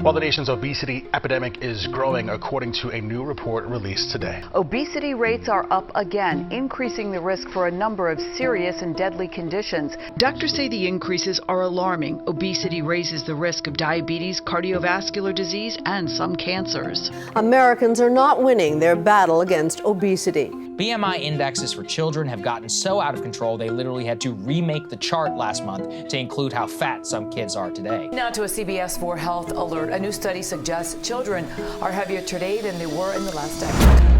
While the nation's obesity epidemic is growing, according to a new report released today. Obesity rates are up again, increasing the risk for a number of serious and deadly conditions. Doctors say the increases are alarming. Obesity raises the risk of diabetes, cardiovascular disease, and some cancers. Americans are not winning their battle against obesity. BMI indexes for children have gotten so out of control they literally had to remake the chart last month to include how fat some kids are today. Now to a CBS 4 Health alert. A new study suggests children are heavier today than they were in the last decade.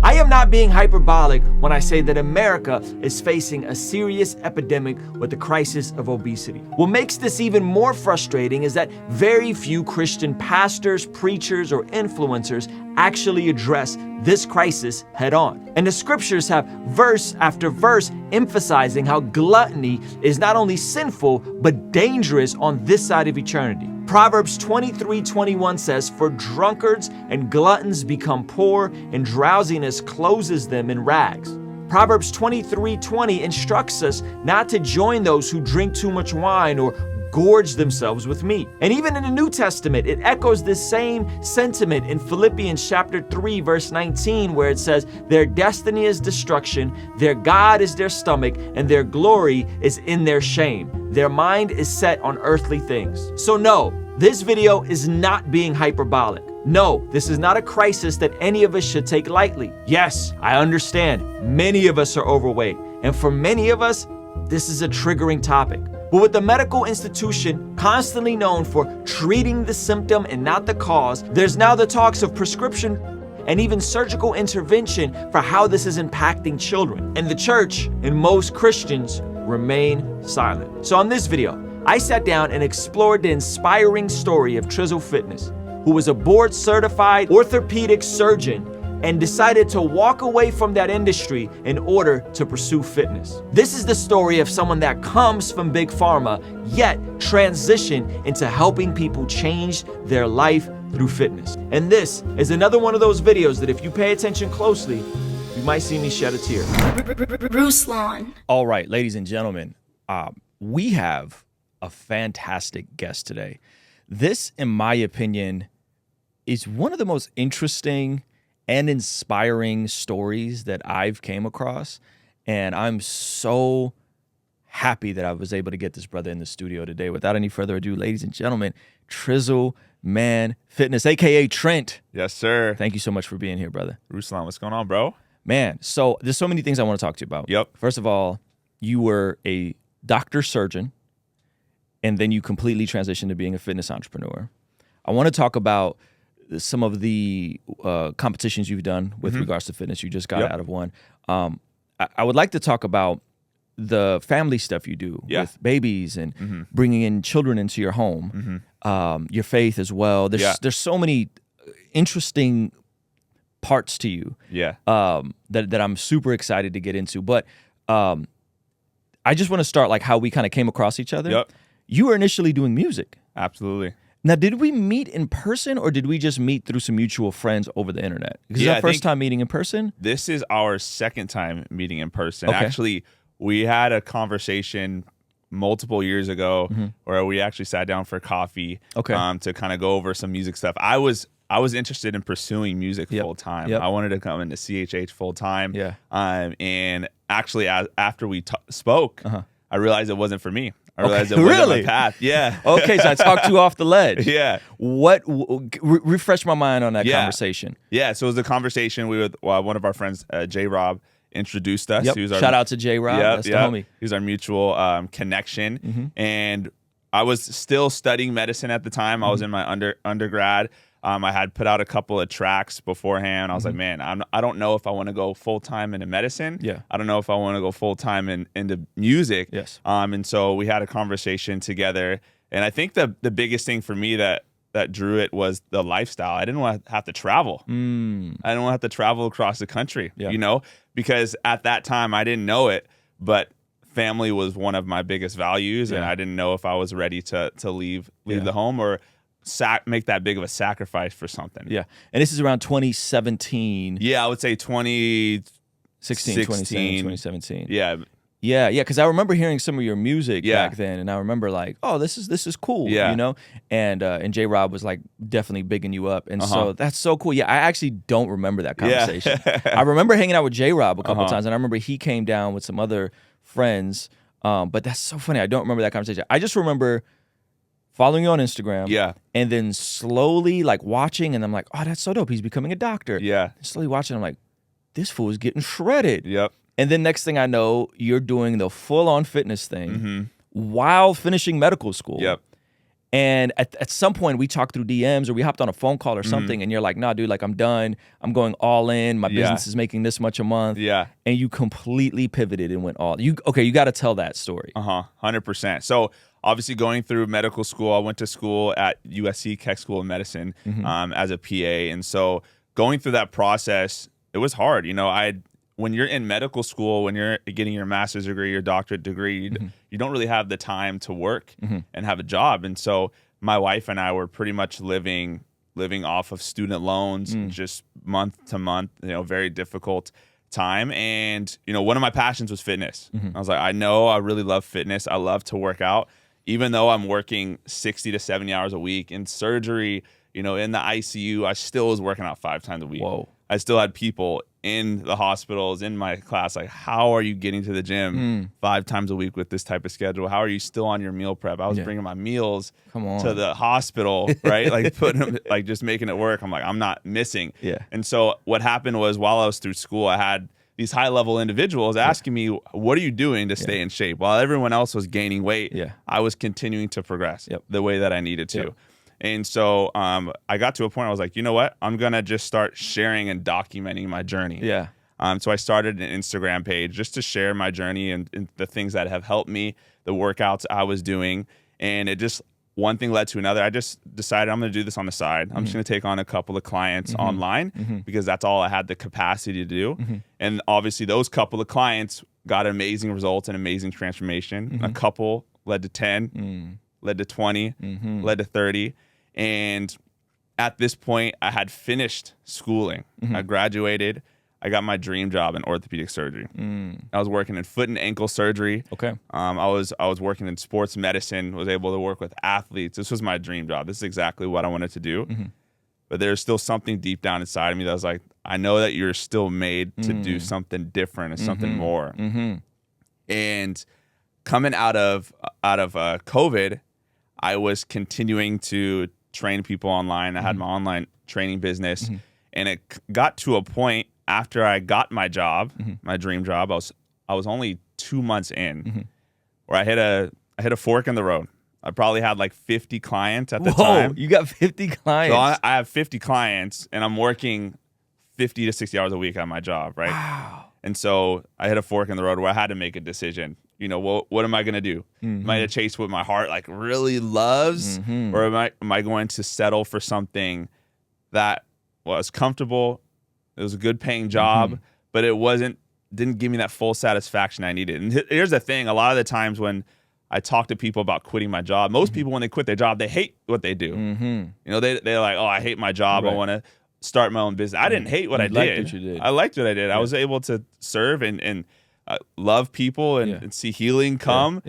I am not being hyperbolic when I say that America is facing a serious epidemic with the crisis of obesity. What makes this even more frustrating is that very few Christian pastors, preachers, or influencers actually address this crisis head on. And the scriptures have verse after verse emphasizing how gluttony is not only sinful, but dangerous on this side of eternity. Proverbs 23:21 says, "For drunkards and gluttons become poor, and drowsiness closes them in rags." Proverbs 23:20 instructs us not to join those who drink too much wine or gorge themselves with meat. And even in the New Testament, it echoes this same sentiment in Philippians chapter 3, verse 19, where it says, "Their destiny is destruction, their God is their stomach, and their glory is in their shame. Their mind is set on earthly things." So no, this video is not being hyperbolic. No, this is not a crisis that any of us should take lightly. Yes, I understand, many of us are overweight, and for many of us, this is a triggering topic. But with the medical institution constantly known for treating the symptom and not the cause, there's now the talks of prescription and even surgical intervention for how this is impacting children. And the church and most Christians remain silent. So on this video, I sat down and explored the inspiring story of Trizzle Fitness, who was a board-certified orthopedic surgeon and decided to walk away from that industry in order to pursue fitness. This is the story of someone that comes from Big Pharma, yet transitioned into helping people change their life through fitness. And this is another one of those videos that if you pay attention closely, you might see me shed a tear. Ruslan. All right, ladies and gentlemen, we have a fantastic guest today. This, in my opinion, is one of the most interesting and inspiring stories that I've came across. And I'm so happy that I was able to get this brother in the studio today. Without any further ado, ladies and gentlemen, Trizzle Man Fitness, AKA Trent. Yes, sir. Thank you so much for being here, brother. Ruslan, what's going on, bro? Man, so there's so many things I want to talk to you about. Yep. First of all, you were a doctor surgeon, and then you completely transitioned to being a fitness entrepreneur. I want to talk about some of the competitions you've done with regards to fitness. You just got out of one. I would like to talk about the family stuff you do with babies and bringing in children into your home, your faith as well. There's so many interesting parts to you that I'm super excited to get into. But I just want to start like how we kind of came across each other. Yep. You were initially doing music. Absolutely. Now, did we meet in person or did we just meet through some mutual friends over the internet? Is this our first time meeting in person? This is our second time meeting in person. Okay. Actually, we had a conversation multiple years ago where we actually sat down for coffee to kind of go over some music stuff. I was interested in pursuing music full time. I wanted to come into CHH full time. And actually, after we spoke, I realized it wasn't for me. I realized it wasn't my path. Yeah. Okay, so I talked you off the ledge. Yeah. What refresh my mind on that conversation? Yeah. So it was a conversation with one of our friends, J. Rob, introduced us. Shout out to J. Rob. That's the homie. He's our mutual connection. And I was still studying medicine at the time. I was in my undergrad. I had put out a couple of tracks beforehand. I was like, man, I don't know if I want to go full time into medicine. I don't know if I want to go full time into music. And so we had a conversation together. And I think the biggest thing for me that drew it was the lifestyle. I didn't want to have to travel. I didn't want to have to travel across the country, because at that time I didn't know it, but family was one of my biggest values. And I didn't know if I was ready to leave the home or make that big of a sacrifice for something. And this is around 2017. I would say 2016, 2017. Yeah, because I remember hearing some of your music back then, and I remember like, oh, this is cool, you know. And J Rob was like definitely bigging you up, and so that's so cool. Yeah, I actually don't remember that conversation. I remember hanging out with J Rob a couple times, and I remember he came down with some other friends. But that's so funny. I don't remember that conversation. I just remember following you on Instagram, and then slowly like watching, and I'm like, oh, that's so dope. He's becoming a doctor. And slowly watching, I'm like, this fool is getting shredded. And then next thing I know, you're doing the full-on fitness thing while finishing medical school. And at some point, we talked through DMs or we hopped on a phone call or something, and you're like, nah, dude, like I'm done. I'm going all in. My business is making this much a month. And you completely pivoted and went all. You got to tell that story. 100%. So obviously going through medical school, I went to school at USC Keck School of Medicine as a PA. And so going through that process, it was hard. You know, when you're in medical school, when you're getting your master's degree, your doctorate degree, you don't really have the time to work and have a job. And so my wife and I were pretty much living off of student loans, just month to month, you know, very difficult time. And, you know, one of my passions was fitness. I was like, I know I really love fitness. I love to work out, even though I'm working 60 to 70 hours a week in surgery, you know, in the ICU, I still was working out 5 times a week. I still had people in the hospitals, in my class, like, how are you getting to the gym 5 times a week with this type of schedule? How are you still on your meal prep? I was bringing my meals to the hospital, right? Like putting them, like just making it work. I'm like, I'm not missing. And so what happened was while I was through school, I had these high-level individuals asking me, what are you doing to stay in shape? While everyone else was gaining weight, I was continuing to progress the way that I needed to. And so I got to a point where I was like, you know what? I'm going to just start sharing and documenting my journey. So I started an Instagram page just to share my journey and the things that have helped me, the workouts I was doing. And it just, one thing led to another. I just decided I'm going to do this on the side. I'm just going to take on a couple of clients online because that's all I had the capacity to do. And obviously those couple of clients got amazing results and amazing transformation. A couple led to 10, led to 20, led to 30. And at this point, I had finished schooling. I graduated. I got my dream job in orthopedic surgery. I was working in foot and ankle surgery. I was working in sports medicine, was able to work with athletes. This was my dream job. This is exactly what I wanted to do. But there's still something deep down inside of me that was like, I know that you're still made to do something different and something more. And coming out of COVID, I was continuing to train people online. I had my online training business, and it got to a point after I got my job, my dream job. I was only 2 months in, where I hit a fork in the road. I probably had like 50 clients at the time. You got 50 clients? So I have 50 clients, and I'm working 50 to 60 hours a week on my job, right? Wow. And so I hit a fork in the road where I had to make a decision. You know, what am I going to do? Am I going to chase what my heart like really loves? Or am I going to settle for something that was comfortable? It was a good paying job, but it didn't give me that full satisfaction I needed. And here's the thing. A lot of the times when I talk to people about quitting my job, most people, when they quit their job, they hate what they do. You know, they're like, oh, I hate my job. I want to start my own business. I didn't hate what I did. What you did. I liked what I did. I was able to serve and love people and see healing come.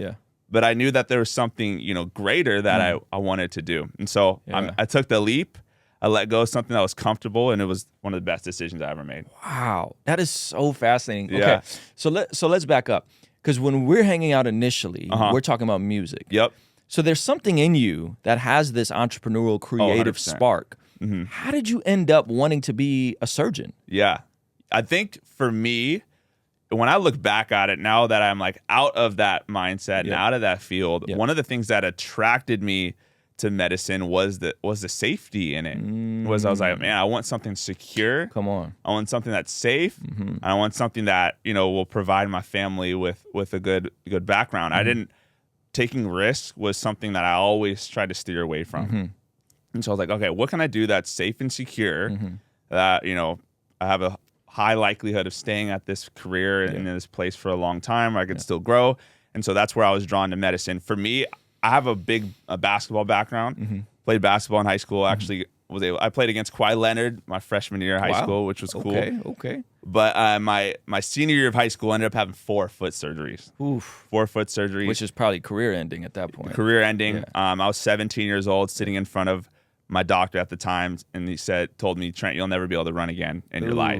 But I knew that there was something, you know, greater that I wanted to do. And so I took the leap. I let go of something that was comfortable, and it was one of the best decisions I ever made. Wow. That is so fascinating. Okay. So let's back up. Because when we're hanging out initially, we're talking about music. So there's something in you that has this entrepreneurial, creative spark. How did you end up wanting to be a surgeon? I think for me, when I look back at it now that I'm like out of that mindset and out of that field, one of the things that attracted me to medicine was the safety in it. I was like, man, I want something secure. Come on. I want something that's safe. I want something that, you know, will provide my family with a good background. Taking risks was something that I always tried to steer away from. And so I was like, okay, what can I do that's safe and secure, that, you know, I have a high likelihood of staying at this career in this place for a long time, where I could still grow. And so that's where I was drawn to medicine. For me, I have a big basketball background. Played basketball in high school. Actually, I played against Kawhi Leonard my freshman year of high school, which was cool. But my senior year of high school, I ended up having 4 foot surgeries. Oof. 4 foot surgeries. Which is probably career ending at that point. Career ending. Yeah. I was 17 years old, sitting in front of my doctor at the time, and he told me, Trent, you'll never be able to run again in your life.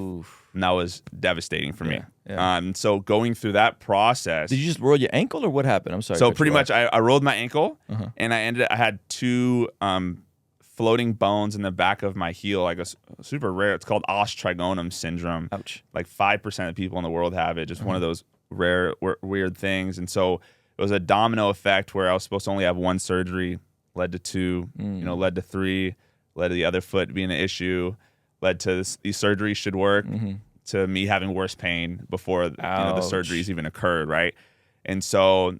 And that was devistating for me. Yeah. So going through that process. Did you just roll your ankle or what happened? I'm sorry. So pretty much I rolled my ankle, and I had 2 floating bones in the back of my heel, like a super rare. It's called os trigonum syndrome. Ouch. Like 5% of people in the world have it. Just one of those rare, weird things. And so it was a domino effect where I was supposed to only have 1 surgery, led to 2, led to 3, led to the other foot being an issue, led to these surgeries should work, to me having worse pain before the surgeries even occurred, right? And so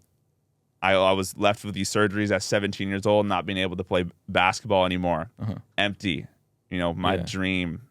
I was left with these surgeries at 17 years old, not being able to play basketball anymore. Empty. My dream,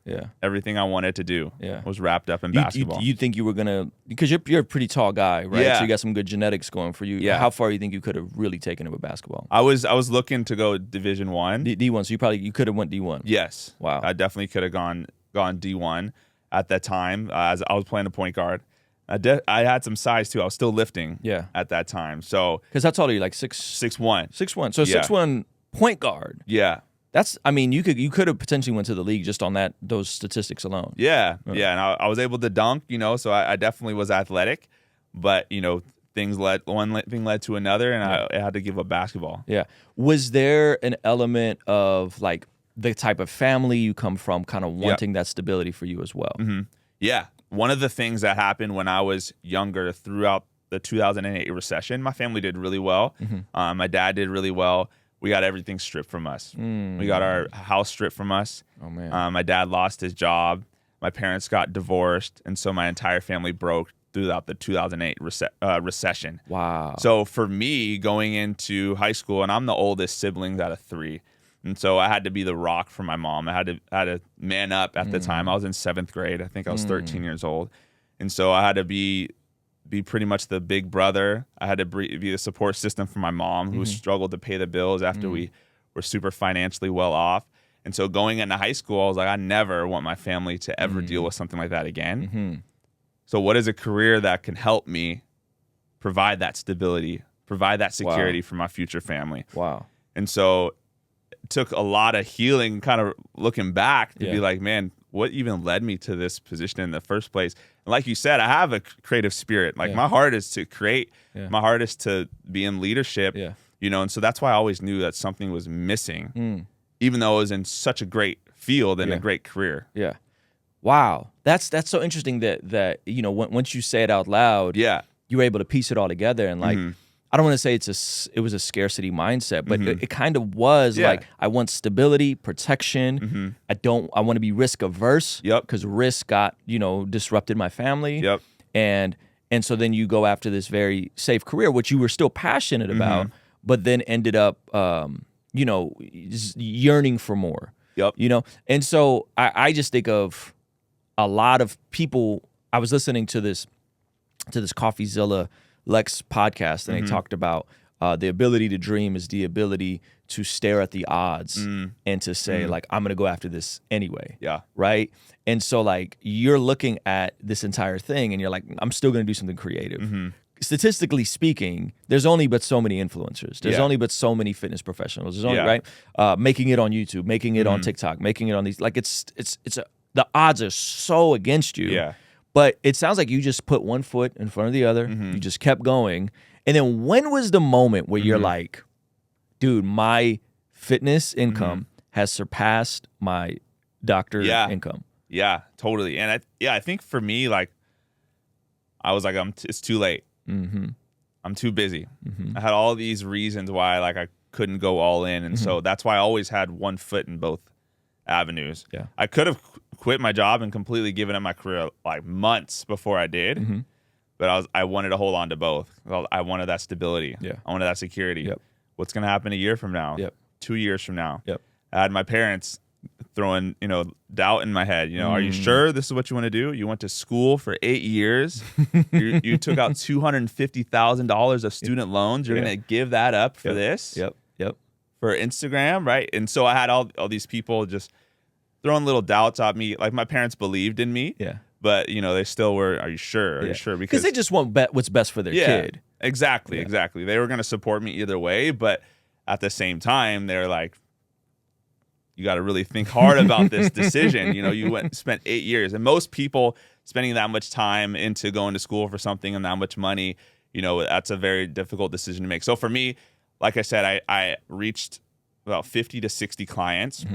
everything I wanted to do was wrapped up in basketball. You think you were going to, because you're a pretty tall guy, right? Yeah. So you got some good genetics going for you. Yeah. How far do you think you could have really taken it with basketball? I was looking to go Division 1. D1, so you could have went D1. Yes. Wow. I definitely could have gone D1 at that time, as I was playing the point guard. I had some size too. I was still lifting at that time. So because how tall are you? Like 6'1". 6'1". So 6'1" point guard. Yeah. That's. I mean, you could have potentially went to the league just on those statistics alone. Yeah. And I was able to dunk. So I definitely was athletic, but one thing led to another, and I had to give up basketball. Yeah. Was there an element of like the type of family you come from, kind of wanting that stability for you as well? Yeah. One of the things that happened when I was younger throughout the 2008 recession, my family did really well. My dad did really well. We got everything stripped from us. We got our house stripped from us. Oh, man. My dad lost his job. My parents got divorced. And so my entire family broke throughout the 2008 recession. Wow. So for me, going into high school, and I'm the oldest sibling out of 3. And so I had to be the rock for my mom. I had to man up at the time. I was in 7th grade. I think I was 13 years old. And so I had to be pretty much the big brother. I had to be a support system for my mom, who struggled to pay the bills after we were super financially well off. And so going into high school, I was like, I never want my family to ever deal with something like that again. So what is a career that can help me provide that stability, provide that security for my future family? Wow. And so it took a lot of healing, kind of looking back, to be like, man, what even led me to this position in the first place? And like you said, I have a creative spirit. Like my heart is to create. My heart is to be in leadership. And so that's why I always knew that something was missing, even though I was in such a great field and a great career. Yeah. Wow. That's so interesting that once you say it out loud, you were able to piece it all together, and like I don't want to say it was a scarcity mindset, but it kind of was like, I want stability, protection. I want to be risk averse because risk got, disrupted my family. And so then you go after this very safe career, which you were still passionate about, but then ended up, yearning for more. And so I just think of a lot of people. I was listening to this CoffeeZilla Lex podcast, and they talked about the ability to dream is the ability to stare at the odds and to say, like, I'm going to go after this anyway. Right. And so like you're looking at this entire thing and you're like, I'm still going to do something creative. Statistically speaking, there's only but so many influencers. There's only but so many fitness professionals. There's only right, making it on YouTube, making it on TikTok, making it on these. Like the odds are so against you. But it sounds like you just put one foot in front of the other. You just kept going. And then when was the moment where you're like, dude, my fitness income has surpassed my doctor income? Yeah, totally. And I think for me, like, I was like, it's too late. I'm too busy. I had all these reasons why like I couldn't go all in. And so that's why I always had one foot in both avenues. I could have quit my job and completely given up my career like months before I did. But I wanted to hold on to both. I wanted that stability. I wanted that security. What's going to happen a year from now? 2 years from now? I had my parents throwing, doubt in my head. Are you sure this is what you want to do? You went to school for 8 years. You took out $250,000 of student loans. You're going to give that up for this? For Instagram, right? And so I had all these people just throwing little doubts at me. Like my parents believed in me. But, you know, they still were, are you sure? Are you sure? Because they just want what's best for their kid. Exactly, exactly. They were going to support me either way, but at the same time, they're like, you got to really think hard about this decision. You know, you spent 8 years, and most people spending that much time into going to school for something and that much money, you know, that's a very difficult decision to make. So for me, like I said, I reached about 50 to 60 clients.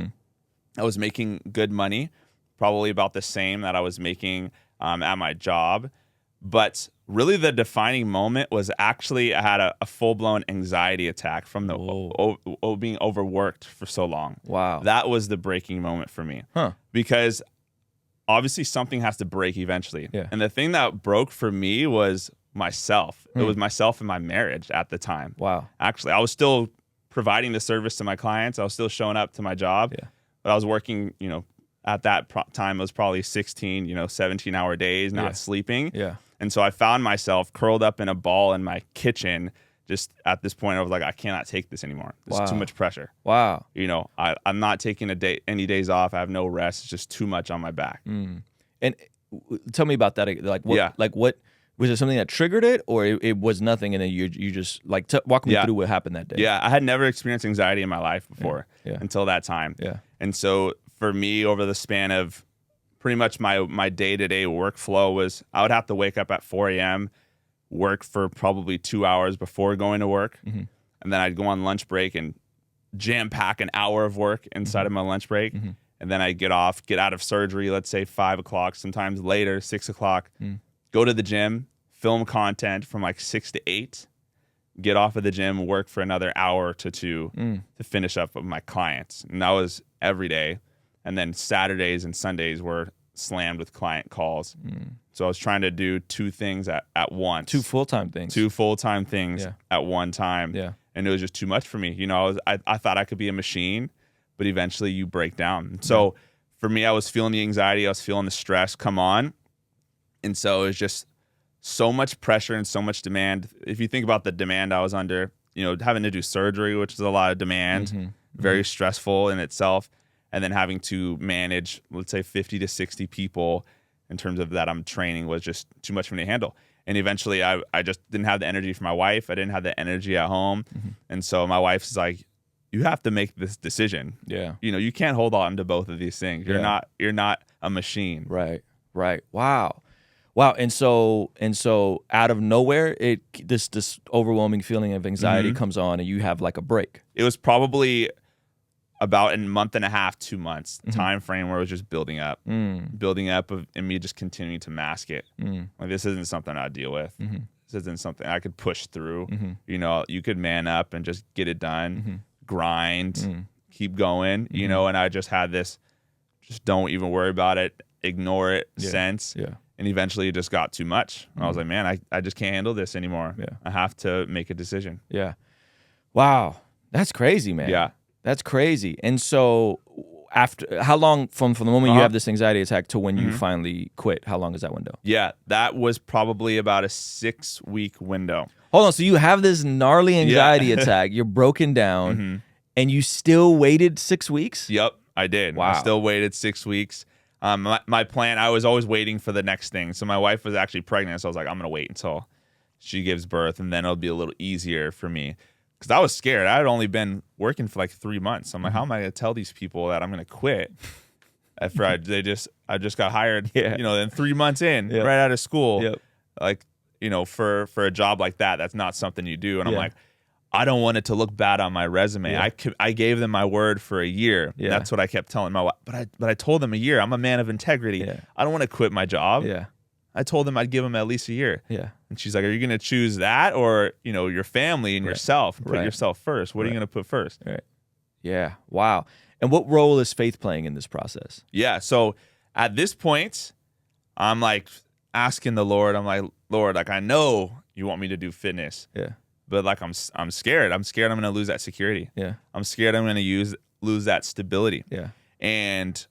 I was making good money, probably about the same that I was making at my job. But really the defining moment was actually I had a full-blown anxiety attack from the being overworked for so long. Wow. That was the breaking moment for me. Because obviously something has to break eventually. And the thing that broke for me was myself. It was myself and my marriage at the time. Wow. Actually, I was still providing the service to my clients. I was still showing up to my job. But I was working, you know, at that time it was probably 16, 17-hour days, not sleeping. And so I found myself curled up in a ball in my kitchen. Just at this point, I was like, I cannot take this anymore. There's too much pressure. Wow. You know, I'm not taking any days off. I have no rest. It's just too much on my back. And tell me about that. Like, what was it? Something that triggered it, or it was nothing? And then you just like walk me through what happened that day. Yeah, I had never experienced anxiety in my life before until that time. And so for me, over the span of pretty much my day-to-day workflow was I would have to wake up at 4 a.m., work for probably 2 hours before going to work. And then I'd go on lunch break and jam pack an hour of work inside of my lunch break. And then I'd get out of surgery, let's say 5 o'clock, sometimes later, 6 o'clock, go to the gym, film content from like 6 to 8, get off of the gym, work for another hour to 2 to finish up with my clients. And that was every day. And then Saturdays and Sundays were slammed with client calls. So I was trying to do 2 things at once. 2 full-time things. 2 full-time things at one time. And it was just too much for me. You know, I thought I could be a machine, but eventually you break down. So for me, I was feeling the anxiety. I was feeling the stress come on. And so it was just so much pressure and so much demand. If you think about the demand I was under, you know, having to do surgery, which is a lot of demand, very stressful in itself. And then having to manage, let's say 50 to 60 people in terms of that I'm training was just too much for me to handle. And eventually I just didn't have the energy for my wife. I didn't have the energy at home. And so my wife's like, you have to make this decision. You know, you can't hold on to both of these things. You're not a machine. Right. Wow. And so out of nowhere, this overwhelming feeling of anxiety comes on and you have like a break. It was probably about a month and a half, 2 months time frame where it was just building up and me just continuing to mask it. Like, this isn't something I deal with. This isn't something I could push through. You know, you could man up and just get it done, grind, keep going, you know, and I just had this, just don't even worry about it, ignore it sense. And eventually it just got too much. And I was like, man, I just can't handle this anymore. I have to make a decision. Wow. That's crazy, man. That's crazy. And so after how long from the moment you have this anxiety attack to when you finally quit, how long is that window? That was probably about a 6-week window. Hold on. So you have this gnarly anxiety attack. You're broken down and you still waited 6 weeks? Yep, I did. Wow. I still waited 6 weeks. My plan, I was always waiting for the next thing. So my wife was actually pregnant. So I was like, I'm going to wait until she gives birth and then it'll be a little easier for me. Because I was scared. I had only been working for like 3 months. I'm like, how am I going to tell these people that I'm going to quit after I just got hired, you know, then 3 months in, right out of school. Like, you know, for a job like that, that's not something you do. And I'm like, I don't want it to look bad on my resume. I gave them my word for a year. That's what I kept telling my wife. But I told them a year. I'm a man of integrity. I don't want to quit my job. I told them I'd give them at least a year. And she's like, are you going to choose that or, you know, your family and yourself? Put yourself first. What are you going to put first? Wow. And what role is faith playing in this process? So at this point, I'm like asking the Lord, I'm like, Lord, like, I know you want me to do fitness. But like, I'm scared. I'm scared I'm going to lose that security. I'm scared I'm going to lose that stability. And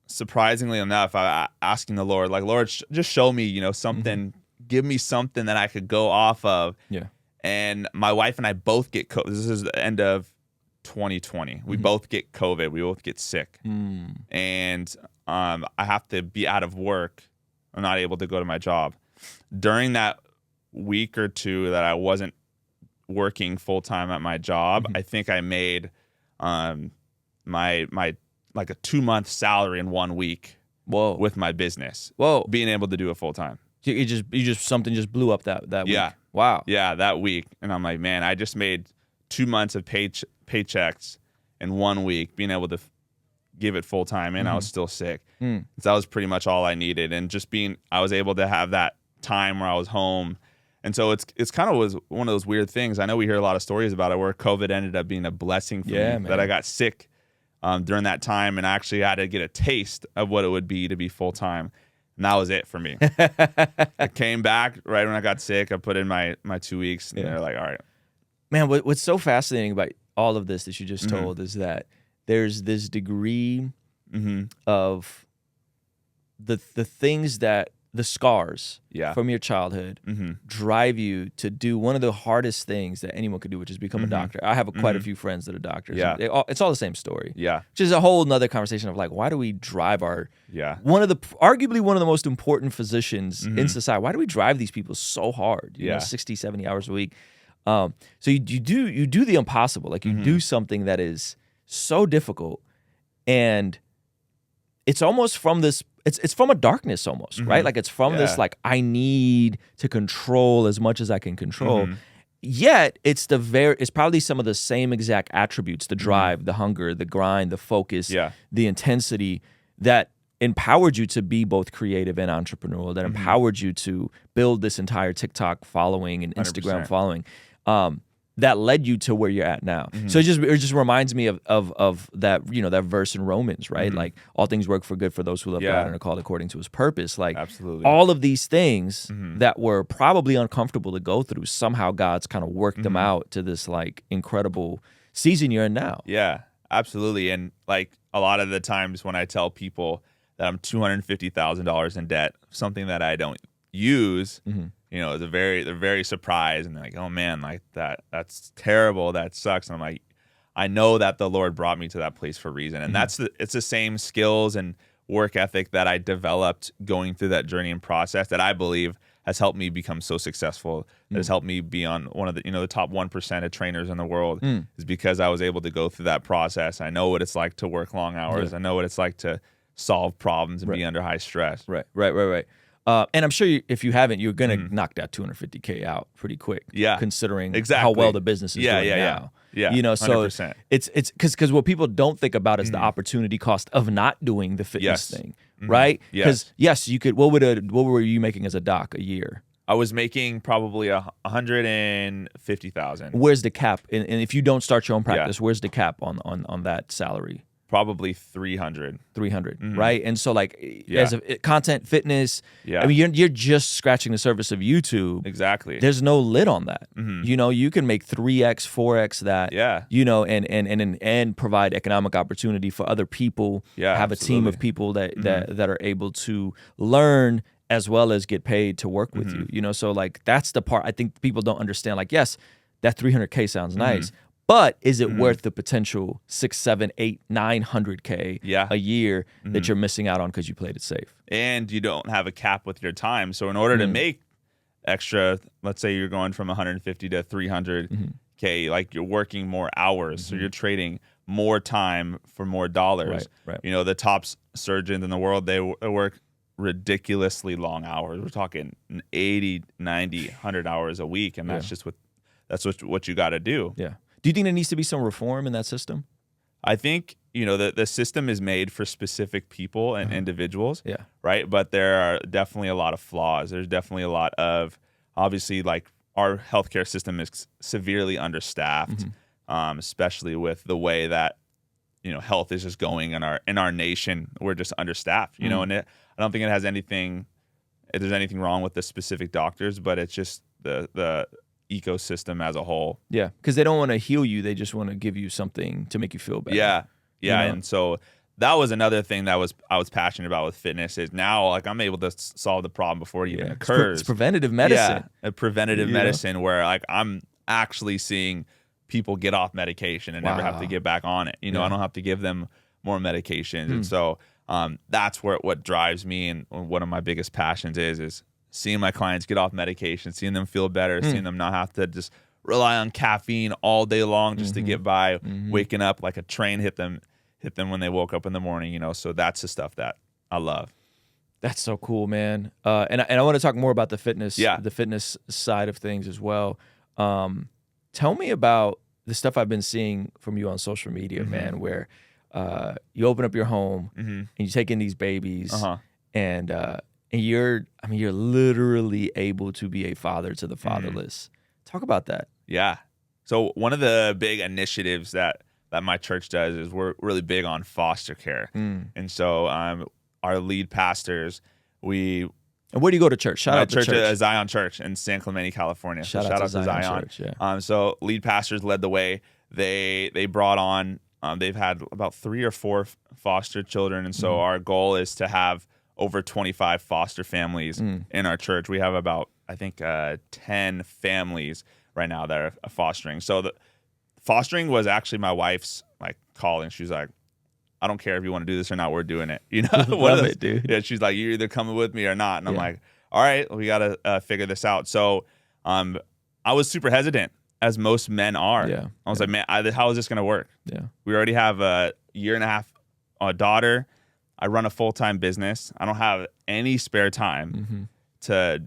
surprisingly enough, I asking the Lord, like, Lord, just show me, you know, something, give me something that I could go off of. And my wife and I both get COVID. This is the end of 2020. We both get COVID. We both get sick. And I have to be out of work I'm not able to go to my job. During that week or two that I wasn't working full time at my job, I think I made my like a 2-month salary in 1 week. Whoa. With my business. Whoa. Being able to do it full time. You just something just blew up that week. Yeah. Wow. Yeah, that week. And I'm like, man, I just made 2 months of paychecks in 1 week, being able to give it full time, and I was still sick. So that was pretty much all I needed. And just I was able to have that time where I was home. And so it's kind of was one of those weird things. I know we hear a lot of stories about it where COVID ended up being a blessing for me, that I got sick during that time, and I actually had to get a taste of what it would be to be full time. And that was it for me. I came back right when I got sick. I put in my 2 weeks, and they're like, all right. Man, what's so fascinating about all of this that you just told is that there's this degree of the things that the scars from your childhood drive you to do one of the hardest things that anyone could do, which is become a doctor. I have quite a few friends that are doctors. Yeah. It's all the same story. Yeah. Which is a whole nother conversation of like, why do we drive our arguably one of the most important physicians in society? Why do we drive these people so hard? You know, 60, 70 hours a week. So you do the impossible. Like you do something that is so difficult, and it's almost from this, it's from a darkness almost, right? Like it's from this, like, I need to control as much as I can control. Yet it's probably some of the same exact attributes, the drive, the hunger, the grind, the focus, the intensity that empowered you to be both creative and entrepreneurial, that empowered you to build this entire TikTok following and Instagram 100%. following. That led you to where you're at now. So it just reminds me of that, you know, that verse in Romans, right? Like all things work for good for those who love God and are called according to his purpose. Like absolutely, all of these things that were probably uncomfortable to go through, somehow God's kind of worked them out to this like incredible season you're in now. Yeah, absolutely. And like a lot of the times when I tell people that I'm $250,000 in debt, something that I don't use, you know, they're very surprised, and they're like, oh man, like that's terrible, that sucks. And I'm like, I know that the Lord brought me to that place for a reason. And it's the same skills and work ethic that I developed going through that journey and process that I believe has helped me become so successful, that has helped me be on one of the, you know, the top 1% of trainers in the world, is because I was able to go through that process. I know what it's like to work long hours. I know what it's like to solve problems and be under high stress. Right. And I'm sure if you haven't, you're going to knock that $250K out pretty quick. Yeah. Considering how well the business is doing now. Yeah. You know, so 100%. it's because what people don't think about is the opportunity cost of not doing the fitness thing, right? Because yes, you could. What were you making as a doc a year? I was making probably $150,000. Where's the cap? And if you don't start your own practice, where's the cap on that salary? Probably 300, right? And so like as a content fitness, I mean, you're just scratching the surface of YouTube. Exactly. There's no lid on that. You know, you can make 3x, 4x that. You know, and provide economic opportunity for other people. Have a team of people that are able to learn as well as get paid to work with you. You know, so like that's the part I think people don't understand. Like, yes, that 300K sounds nice. But is it worth the potential 6, 7, 8, 900K a year that you're missing out on because you played it safe? And you don't have a cap with your time. So in order to make extra, let's say you're going from 150 to 300K, like you're working more hours. So you're trading more time for more dollars. Right. You know, the top surgeons in the world, they work ridiculously long hours. We're talking 80, 90, 100 hours a week. And that's just what you got to do. Yeah. Do you think there needs to be some reform in that system? I think, you know, the system is made for specific people and individuals, right? But there are definitely a lot of flaws. There's definitely a lot of, obviously, like our healthcare system is severely understaffed, especially with the way that, you know, health is just going in our nation. We're just understaffed, you know, and I don't think there's anything wrong with the specific doctors, but it's just the ecosystem as a whole. Yeah, because they don't want to heal you. They just want to give you something to make you feel better. Yeah. You know? And so that was another thing that I was passionate about with fitness, is now like I'm able to solve the problem before it even occurs. It's preventative medicine. Yeah, a preventative medicine where like I'm actually seeing people get off medication and never have to get back on it. You know, I don't have to give them more medications. And so That's what drives me, and one of my biggest passions is seeing my clients get off medication, seeing them feel better, seeing them not have to just rely on caffeine all day long just to get by, waking up like a train hit them when they woke up in the morning, you know. So that's the stuff that I love. That's so cool, man. And I want to talk more about the fitness side of things as well. Tell me about the stuff I've been seeing from you on social media, man, where you open up your home and you take in these babies and you're literally able to be a father to the fatherless. Talk about that. Yeah. So one of the big initiatives that my church does is we're really big on foster care. And so our lead pastors, and where do you go to church? Shout out to church. Zion Church in San Clemente, California. Shout out to Zion Church, yeah. So lead pastors led the way. They brought on, they've had about 3 or 4 foster children. And so our goal is to have over 25 foster families in our church. We have about, I think, 10 families right now that are fostering. So the fostering was actually my wife's like calling. She's like, I don't care if you want to do this or not, we're doing it. You know, love it, dude. Yeah, she's like, you're either coming with me or not. And I'm like, all right, we got to figure this out. So I was super hesitant, as most men are. Yeah. I was like, man, how is this going to work? Yeah. We already have a 1.5 year daughter. I run a full-time business. I don't have any spare time to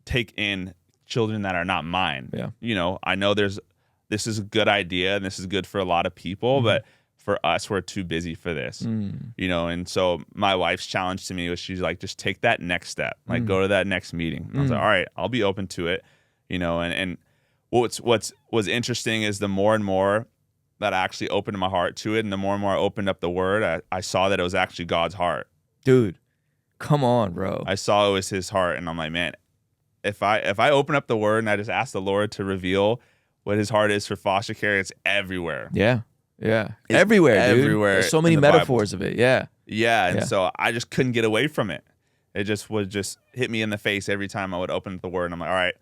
take in children that are not mine. Yeah. You know, I know this is a good idea and this is good for a lot of people, but for us, we're too busy for this, you know? And so my wife's challenge to me was, she's like, just take that next step, like go to that next meeting. And I was like, all right, I'll be open to it, you know? And what's interesting is the more and more that I actually opened my heart to it, and the more and more I opened up the word, I saw that it was actually God's heart. Dude, come on, bro. I saw it was his heart, and I'm like, man, if I open up the word and I just ask the Lord to reveal what his heart is for foster care, it's everywhere. Yeah. Yeah. It's everywhere, dude. Everywhere. There's so many metaphors of it. Yeah. Yeah. And so I just couldn't get away from it. It just would just hit me in the face every time I would open the word. And I'm like, all right,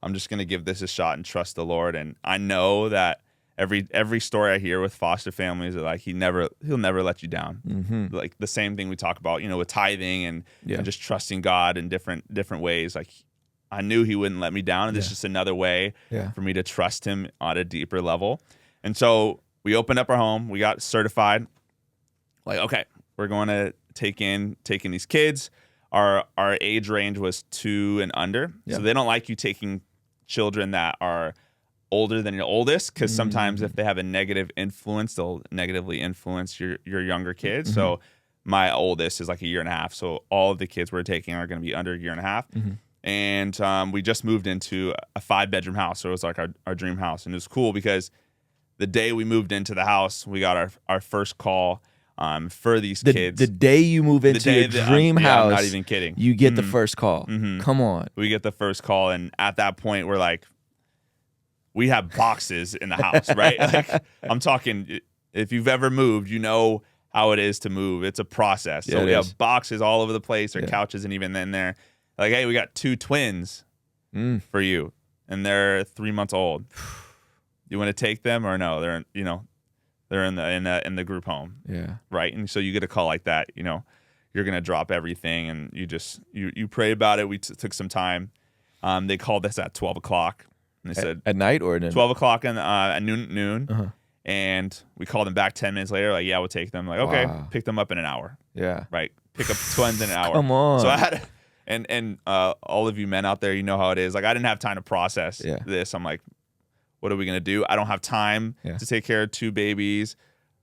I'm just going to give this a shot and trust the Lord. And I know that every story I hear with foster families, like he'll never let you down. Like the same thing we talk about, you know, with tithing and just trusting God in different ways. Like I knew he wouldn't let me down. And this is just another way for me to trust him on a deeper level. And so we opened up our home. We got certified. Like, okay, we're going to taking these kids. Our age range was 2 and under. So they don't like you taking children that are older than your oldest, because sometimes if they have a negative influence, they'll negatively influence your younger kids. So my oldest is like 1.5 years. So all of the kids we're taking are going to be under 1.5 years. And we just moved into a 5-bedroom house. So it was like our dream house. And it was cool because the day we moved into the house, we got our first call for these kids. The day you move into your dream house, I'm not even kidding, you get the first call. Come on. We get the first call, and at that point, we're like, we have boxes in the house, right? Like, I'm talking, if you've ever moved, you know how it is to move. It's a process. So we have boxes all over the place. Our couches and even in there. Like, hey, we got 2 twins for you, and they're 3 months old. You want to take them or no? They're in the group home. Yeah. Right. And so you get a call like that, you know, you're going to drop everything, and you pray about it. We took some time. They called us at 12 o'clock. And they said at night or at 12 o'clock at noon. And we called them back 10 minutes later. Like, yeah, we'll take them. Like, okay, pick them up in an hour. Yeah. Right. Pick up twins in an hour. Come on. So I had, and all of you men out there, you know how it is. Like, I didn't have time to process this. I'm like, what are we going to do? I don't have time to take care of 2 babies.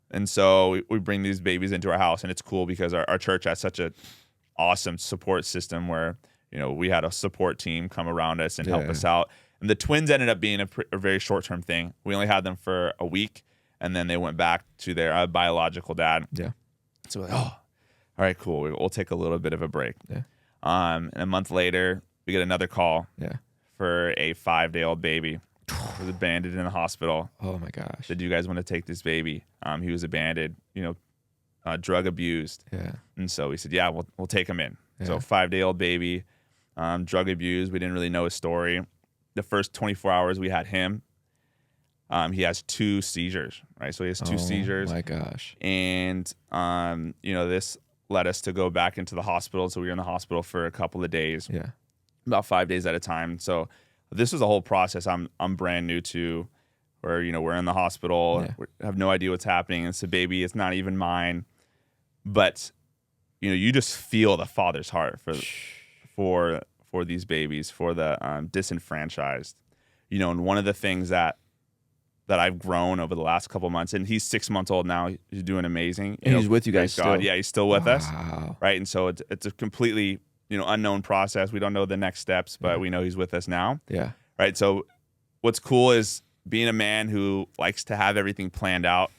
And so we bring these babies into our house, and it's cool because our church has such an awesome support system where, you know, we had a support team come around us and help us out. And the twins ended up being a very short-term thing. We only had them for a week, and then they went back to their biological dad. Yeah. So we're like, oh, all right, cool. We'll take a little bit of a break. Yeah. And a month later, we get another call for a 5-day-old baby. He was abandoned in the hospital. Oh my gosh. Said, do you guys want to take this baby? He was abandoned, you know, drug abused. Yeah. And so we said, yeah, we'll take him in. Yeah. So 5-day-old baby, drug abused. We didn't really know his story. The first 24 hours we had him. He has 2 seizures, right? So he has 2 seizures. Oh my gosh. And you know, this led us to go back into the hospital. So we were in the hospital for a couple of days, Yeah. about 5 days at a time. So this was a whole process I'm brand new to, where, you know, we're in the hospital, Yeah. we have no idea what's happening. It's a baby. It's not even mine. But, you know, you just feel the Father's heart for these babies, for the disenfranchised, you know. And one of the things that I've grown over the last couple of months, and he's 6 months old now, he's doing amazing. And he's with you guys praise God. still? Yeah, he's still with us. Wow. Right. And so it's a completely, you know, unknown process. We don't know the next steps, but we know he's with us now. Yeah. Right. So what's cool is being a man who likes to have everything planned out,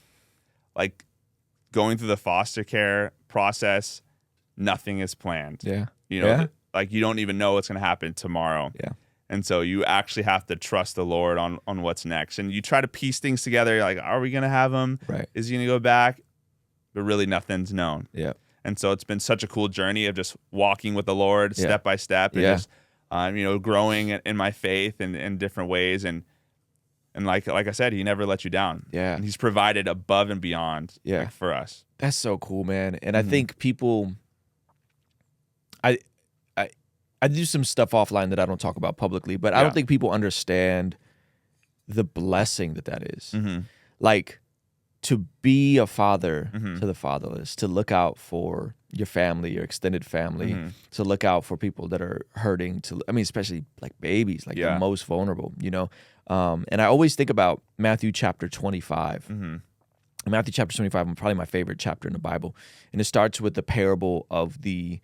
like going through the foster care process, nothing is planned. Yeah. You know, Yeah. like you don't even know what's going to happen tomorrow. Yeah. And so you actually have to trust the Lord on what's next. And you try to piece things together. You're like, are we going to have him? Right. Is he going to go back? But really nothing's known. Yeah. And so it's been such a cool journey of just walking with the Lord step by step, and Yeah. just, you know, growing in my faith in different ways. And like I said, he never let you down. Yeah. And he's provided above and beyond like, for us. That's so cool, man. And I think people, I do some stuff offline that I don't talk about publicly, but I don't think people understand the blessing that is. Like, to be a father to the fatherless, to look out for your family, your extended family, to look out for people that are hurting, especially like babies, like the most vulnerable, you know? And I always think about Matthew chapter 25. Matthew chapter 25 is probably my favorite chapter in the Bible. And it starts with the parable of the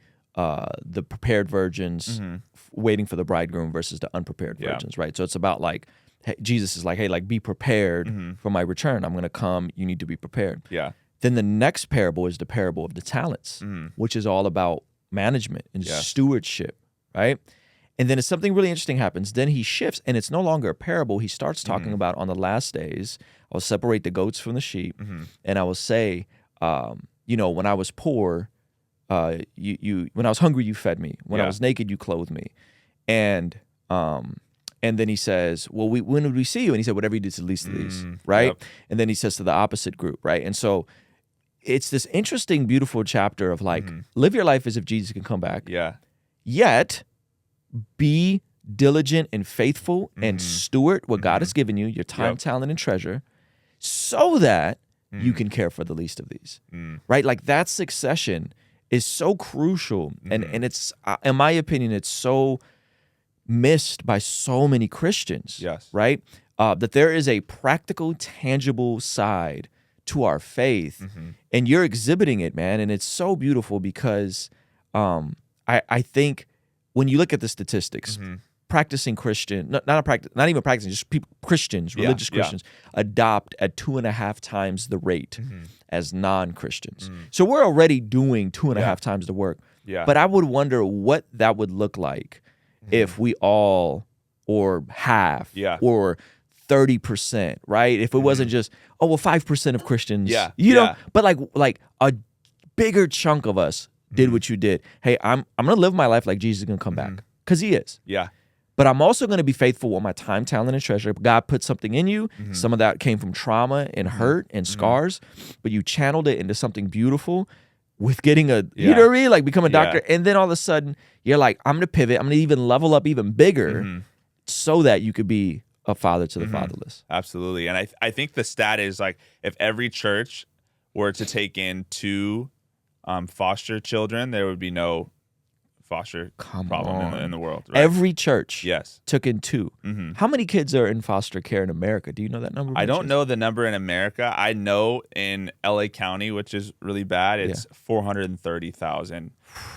prepared virgins waiting for the bridegroom versus the unprepared virgins, right? So it's about like, hey, Jesus is like, hey, like be prepared for my return. I'm going to come. You need to be prepared. Yeah. Then the next parable is the parable of the talents, which is all about management and stewardship, right? And then something really interesting happens. Then he shifts, and it's no longer a parable. He starts talking about on the last days, I'll separate the goats from the sheep, and I will say, you know, when I was poor, when I was hungry, you fed me. When I was naked, you clothed me. And then he says, well, when would we see you? And he said, whatever you did to the least of these, right? Yep. And then he says to the opposite group, right? And so it's this interesting, beautiful chapter of like, live your life as if Jesus can come back. Yeah. Yet be diligent and faithful and steward what God has given you, your time, talent, and treasure, so that you can care for the least of these, right? Like that succession is so crucial. And it's, in my opinion, it's so missed by so many Christians, right? That there is a practical, tangible side to our faith, and you're exhibiting it, man. And it's so beautiful because I think when you look at the statistics, practicing Christian, not even practicing, just Christians, religious Christians, adopt at 2.5 times the rate as non-Christians. So we're already doing 2.5 times the work. But I would wonder what that would look like if we all, or half, or 30%, right? If it wasn't just, oh, well, 5% of Christians, you know, but like a bigger chunk of us did what you did. Hey, I'm going to live my life like Jesus is going to come back, because he is. Yeah. But I'm also going to be faithful with my time, talent, and treasure. God put something in you. Some of that came from trauma and hurt and scars, but you channeled it into something beautiful with getting a, you know what I mean? Like become a doctor. And then all of a sudden you're like, I'm going to pivot. I'm going to even level up even bigger so that you could be a father to the fatherless. Absolutely. And I think the stat is like, if every church were to take in 2 foster children, there would be no foster problem in the world. Right? Every church took in 2. Mm-hmm. How many kids are in foster care in America? Do you know that number? I don't know the number in America. I know in LA County, which is really bad, it's 430,000,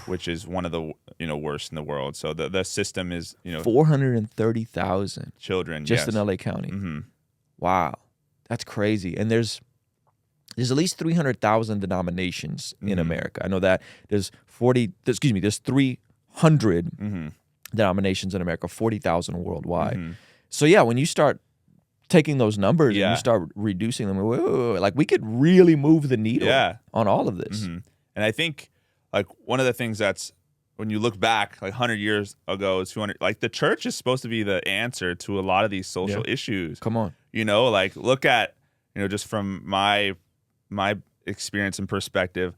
which is one of the worst in the world. So the system is 430,000 children just in LA County. Mm-hmm. Wow, that's crazy. And there's at least 300,000 denominations in America. I know that there's 300 denominations in America, 40,000 worldwide. So yeah, when you start taking those numbers and you start reducing them, like we could really move the needle on all of this. And I think like one of the things that's, when you look back like 100 years ago, 200, like the church is supposed to be the answer to a lot of these social issues. Come on. Like look at, just from my experience and perspective,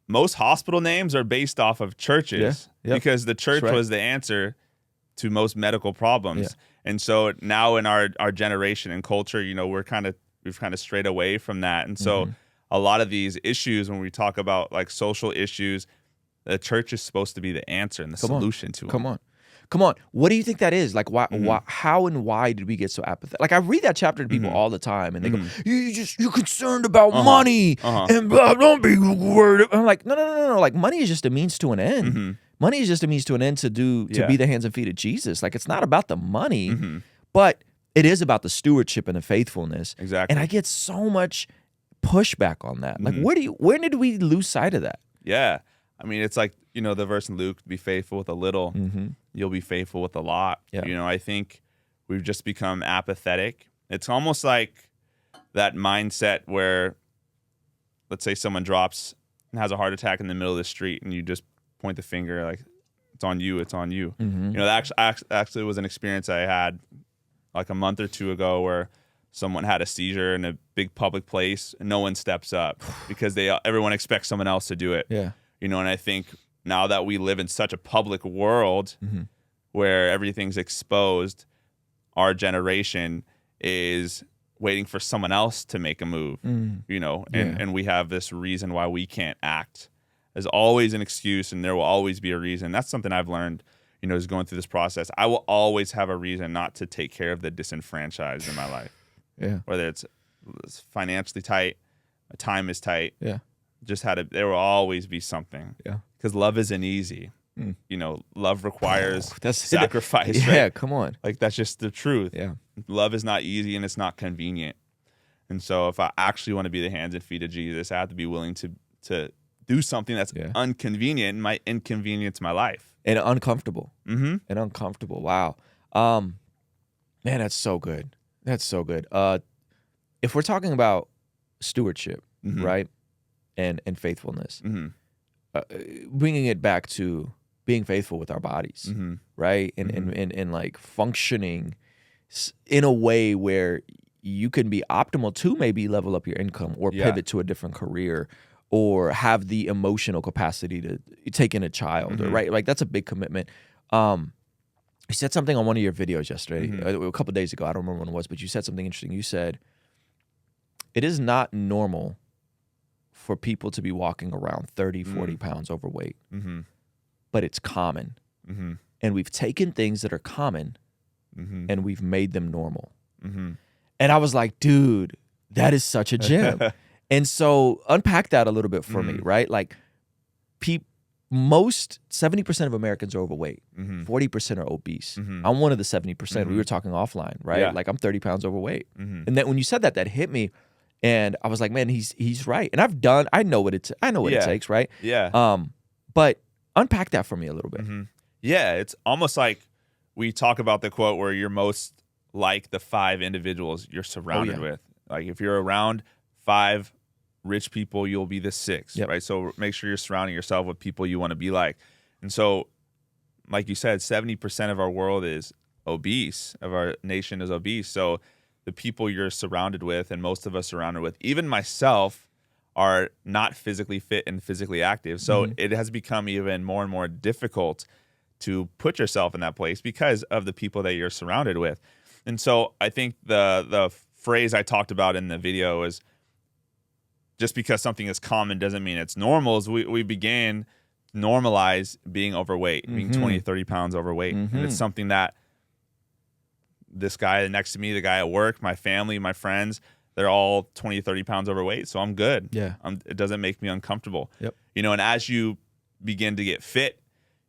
most hospital names are based off of churches because the church was the answer to most medical problems. And so now in our generation and culture, you know, we've kind of strayed away from that. And so a lot of these issues, when we talk about like social issues, the church is supposed to be the answer and the solution to them. Come on. What do you think that is? Like, why, how and why did we get so apathetic? Like, I read that chapter to people all the time, and they go, "You're concerned about money, and blah, don't be worried." I'm like, no. Like, money is just a means to an end. Money is just a means to an end to be the hands and feet of Jesus. Like, it's not about the money, but it is about the stewardship and the faithfulness. Exactly. And I get so much pushback on that. Like, where did we lose sight of that? Yeah. I mean, it's like, you know, the verse in Luke, be faithful with a little, you'll be faithful with a lot. Yeah. You know, I think we've just become apathetic. It's almost like that mindset where, let's say someone drops and has a heart attack in the middle of the street and you just point the finger like, it's on you, it's on you. You know, that actually was an experience I had like a month or two ago where someone had a seizure in a big public place and no one steps up because everyone expects someone else to do it. Yeah. You know, and I think now that we live in such a public world where everything's exposed, our generation is waiting for someone else to make a move, you know, and we have this reason why we can't act. There's always an excuse and there will always be a reason. That's something I've learned, you know, is going through this process. I will always have a reason not to take care of the disenfranchised in my life. Yeah. Whether it's financially tight, time is tight. Yeah. There will always be something. Yeah. Because love isn't easy. You know, love requires sacrifice. Yeah, right? come on. Like, that's just the truth. Yeah. Love is not easy and it's not convenient. And so if I actually want to be the hands and feet of Jesus, I have to be willing to do something that's inconvenient and might inconvenience my life. And uncomfortable. And uncomfortable. Wow. Man, that's so good. That's so good. If we're talking about stewardship, right? And faithfulness, bringing it back to being faithful with our bodies, right? And like functioning in a way where you can be optimal to maybe level up your income or pivot to a different career or have the emotional capacity to take in a child, or, right? Like, that's a big commitment. You said something on one of your videos yesterday, a couple of days ago. I don't remember when it was, but you said something interesting. You said, it is not normal for people to be walking around 30, 40 pounds overweight, but it's common. And we've taken things that are common and we've made them normal. And I was like, dude, that is such a gem. And so unpack that a little bit for me, right? Like, most 70% of Americans are overweight, 40% are obese. I'm one of the 70%. We were talking offline, right? Yeah. Like, I'm 30 pounds overweight. And then when you said that hit me. And I was like, man, he's right. And I know what it takes, right? Yeah. But unpack that for me a little bit. Yeah, it's almost like we talk about the quote where you're most like the 5 individuals you're surrounded with. Like, if you're around 5 rich people, you'll be the 6th, right? So make sure you're surrounding yourself with people you want to be like. And so, like you said, 70% of our world is obese, of our nation is obese. So the people you're surrounded with, and most of us surrounded with, even myself, are not physically fit and physically active. So it has become even more and more difficult to put yourself in that place because of the people that you're surrounded with. And so I think the phrase I talked about in the video is, just because something is common doesn't mean it's normal. We began to normalize being overweight, being 20, 30 pounds overweight. And it's something that this guy next to me, the guy at work, my family, my friends, they're all 20, 30 pounds overweight. So I'm good. Yeah. It doesn't make me uncomfortable. Yep. You know, and as you begin to get fit,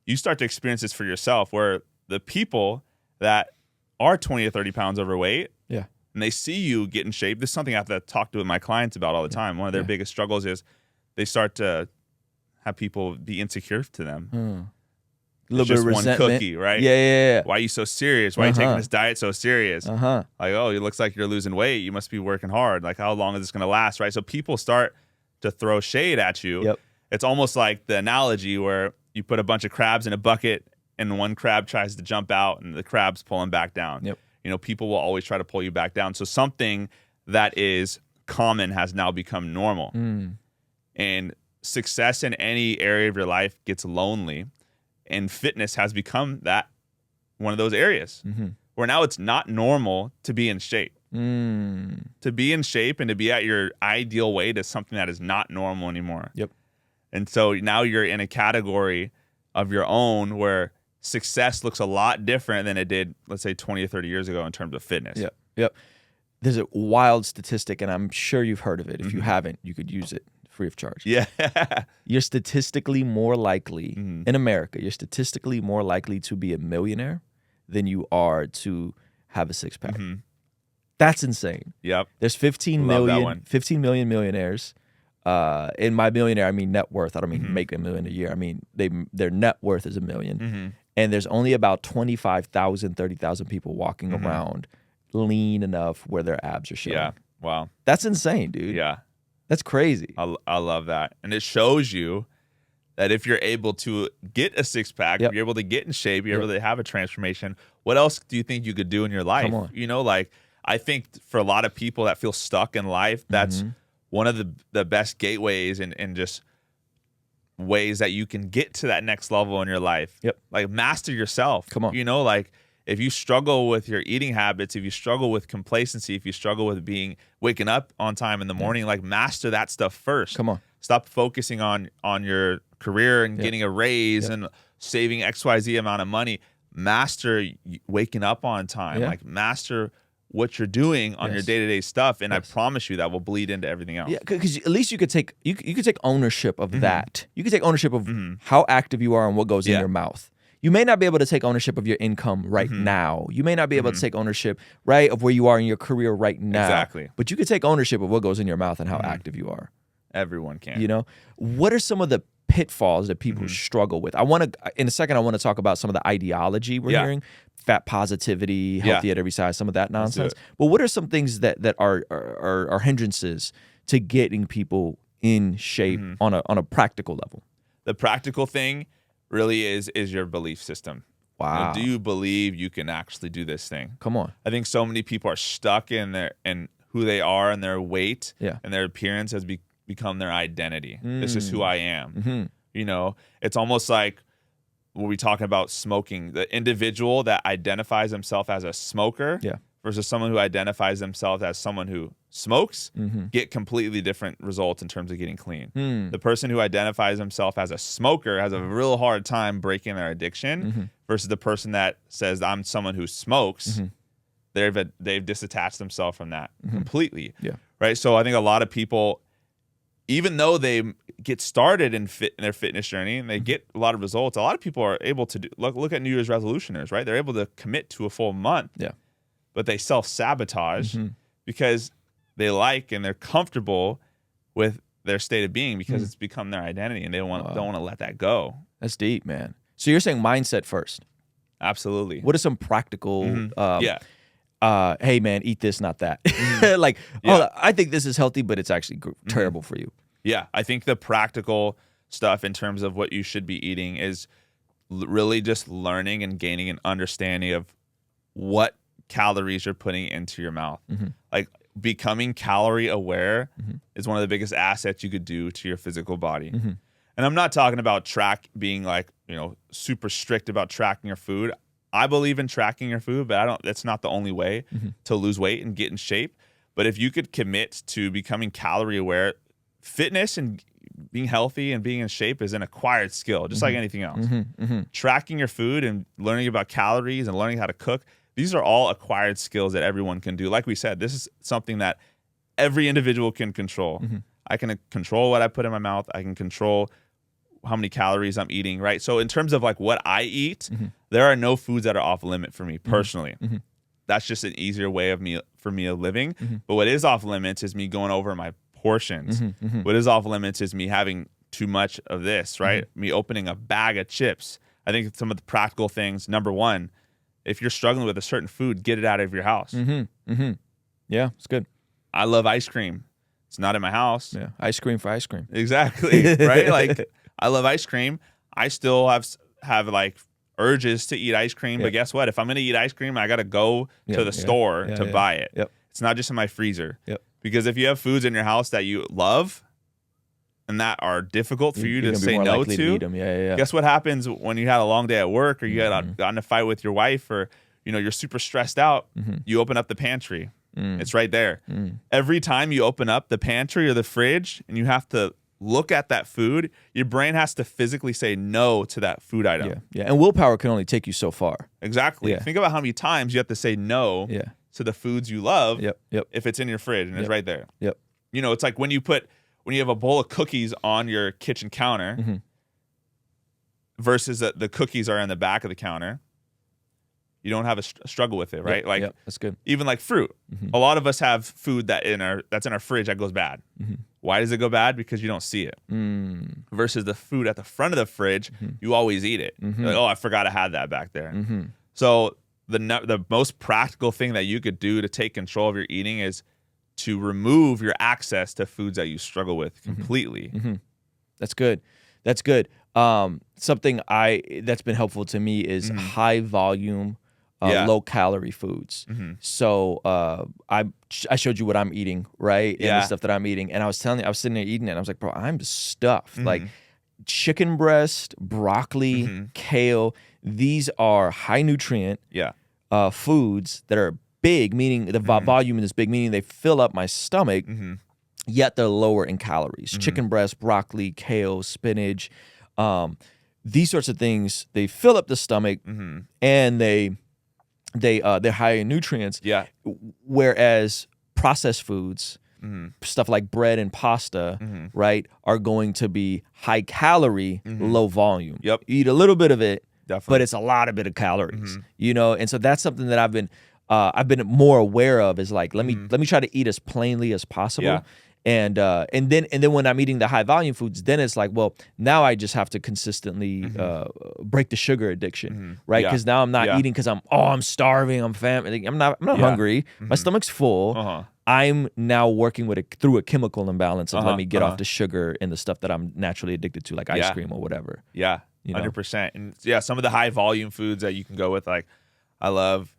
you start to experience this for yourself, where the people that are 20 or 30 pounds overweight, and they see you get in shape. This is something I have to talk to my clients about all the time. One of their biggest struggles is they start to have people be insecure to them. A little bit of resentment. One cookie, right? Yeah. Why are you so serious? Why are you taking this diet so serious? Like, oh, it looks like you're losing weight. You must be working hard. Like, how long is this going to last, right? So people start to throw shade at you. Yep. It's almost like the analogy where you put a bunch of crabs in a bucket and one crab tries to jump out and the crab's pulling back down. Yep. You know, people will always try to pull you back down. So something that is common has now become normal. And success in any area of your life gets lonely, and fitness has become that one of those areas where now it's not normal to be in shape. To be in shape and to be at your ideal weight is something that is not normal anymore. Yep. And so now you're in a category of your own where success looks a lot different than it did, let's say, 20 or 30 years ago in terms of fitness. Yep. There's a wild statistic, and I'm sure you've heard of it. If you haven't, you could use it free of charge. Yeah. You're statistically more likely, in America, you're statistically more likely to be a millionaire than you are to have a six-pack. That's insane. Yep. There's 15 million millionaires. In my millionaire, I mean net worth. I don't mean make $1 million a year. I mean their net worth is $1 million. And there's only about 25,000, 30,000 people walking around lean enough where their abs are showing. Yeah. Wow. That's insane, dude. Yeah. That's crazy. I love that. And it shows you that if you're able to get a six-pack, if you're able to get in shape, you're able to have a transformation, what else do you think you could do in your life? Come on. You know, like, I think for a lot of people that feel stuck in life, that's one of the best gateways and just ways that you can get to that next level in your life. Yep. Like, master yourself. Come on. You know, like, if you struggle with your eating habits, if you struggle with complacency, if you struggle with waking up on time in the morning, like, master that stuff first. Come on. Stop focusing on your career and getting a raise and saving XYZ amount of money. Master waking up on time. Like, master what you're doing on your day-to-day stuff, and I promise you that will bleed into everything else. Yeah, because at least you could take ownership of that. You could take ownership of how active you are and what goes in your mouth. You may not be able to take ownership of your income right now. You may not be able to take ownership, right, of where you are in your career right now. Exactly. But you could take ownership of what goes in your mouth and how active you are. Everyone can. You know, what are some of the pitfalls that people struggle with? In a second, I want to talk about some of the ideology we're hearing, fat positivity, healthy at every size, some of that nonsense. But what are some things that are hindrances to getting people in shape on a practical level? The practical thing really is your belief system. Wow. You know, do you believe you can actually do this thing? Come on. I think so many people are stuck in who they are, and their weight and their appearance has become their identity. This is who I am. You know, it's almost like when we talk about smoking, the individual that identifies himself as a smoker versus someone who identifies themselves as someone who smokes get completely different results in terms of getting clean. The person who identifies himself as a smoker has a real hard time breaking their addiction versus the person that says, I'm someone who smokes. They've disattached themselves from that completely. Right. So I think a lot of people, even though they get started in their fitness journey and they get a lot of results, a lot of people are able to look at New Year's resolutioners, right? They're able to commit to a full month, but they self-sabotage because they like and they're comfortable with their state of being because it's become their identity, and they don't want to let that go. That's deep, man. So you're saying mindset first? Absolutely. What are some practical hey man, eat this, not that. I think this is healthy, but it's actually terrible for you. Yeah, I think the practical stuff in terms of what you should be eating is really just learning and gaining an understanding of what calories you're putting into your mouth. Like, becoming calorie aware is one of the biggest assets you could do to your physical body. And I'm not talking about being like, super strict about tracking your food. I believe in tracking your food, but that's not the only way to lose weight and get in shape. But if you could commit to becoming calorie aware, fitness and being healthy and being in shape is an acquired skill, just like anything else. Tracking your food and learning about calories and learning how to cook, these are all acquired skills that everyone can do. Like we said, this is something that every individual can control. I can control what I put in my mouth. I can control how many calories I'm eating, right? So in terms of like what I eat, there are no foods that are off limit for me personally. That's just an easier way for me of living. But what is off limits is me going over my portions. What is off limits is me having too much of this, right? Me opening a bag of chips. I think some of the practical things, number one, if you're struggling with a certain food, get it out of your house. Yeah, it's good. I love ice cream. It's not in my house. Yeah, ice cream for ice cream. Exactly, right? Like, I love ice cream. I still have like urges to eat ice cream, but guess what? If I'm going to eat ice cream, I got to go to the store to buy it. It's not just in my freezer. Because if you have foods in your house that you love, and that are difficult for you You're to gonna be say more no likely to, eat 'em. Yeah. guess what happens when you had a long day at work, or you got in a fight with your wife, or you're super stressed out? You open up the pantry. It's right there. Every time you open up the pantry or the fridge and you have to look at that food, your brain has to physically say no to that food item. Yeah. And willpower can only take you so far. Exactly. Yeah. Think about how many times you have to say no to the foods you love if it's in your fridge and it's right there. It's like when you have a bowl of cookies on your kitchen counter versus the cookies are in the back of the counter. You don't have a struggle with it, right? That's good. Even like fruit. A lot of us have food that's in our fridge that goes bad. Why does it go bad? Because you don't see it. Versus the food at the front of the fridge, you always eat it. Like, oh, I forgot I had that back there. So the most practical thing that you could do to take control of your eating is to remove your access to foods that you struggle with completely. That's good. That's good. Something that's been helpful to me is high volume, low calorie foods. So I showed you what I'm eating, right? And the stuff that I'm eating. And I was sitting there eating it. And I was like, bro, I'm stuffed. Like chicken breast, broccoli, kale. These are high nutrient foods that are big, meaning the volume is big, meaning they fill up my stomach, yet they're lower in calories. Chicken breast, broccoli, kale, spinach, these sorts of things, they fill up the stomach and they're high in nutrients. Whereas processed foods, stuff like bread and pasta, right, are going to be high calorie, low volume. You eat a little bit of it, but it's a lot of calories, and so that's something that I've been more aware of, is like, let me try to eat as plainly as possible. And then when I'm eating the high volume foods, then it's like, well, now I just have to consistently break the sugar addiction, right? Because now I'm not eating because I'm starving, I'm not hungry, my stomach's full. I'm now working through a chemical imbalance of let me get off the sugar and the stuff that I'm naturally addicted to, like ice cream or whatever. 100%. And some of the high volume foods that you can go with, like I love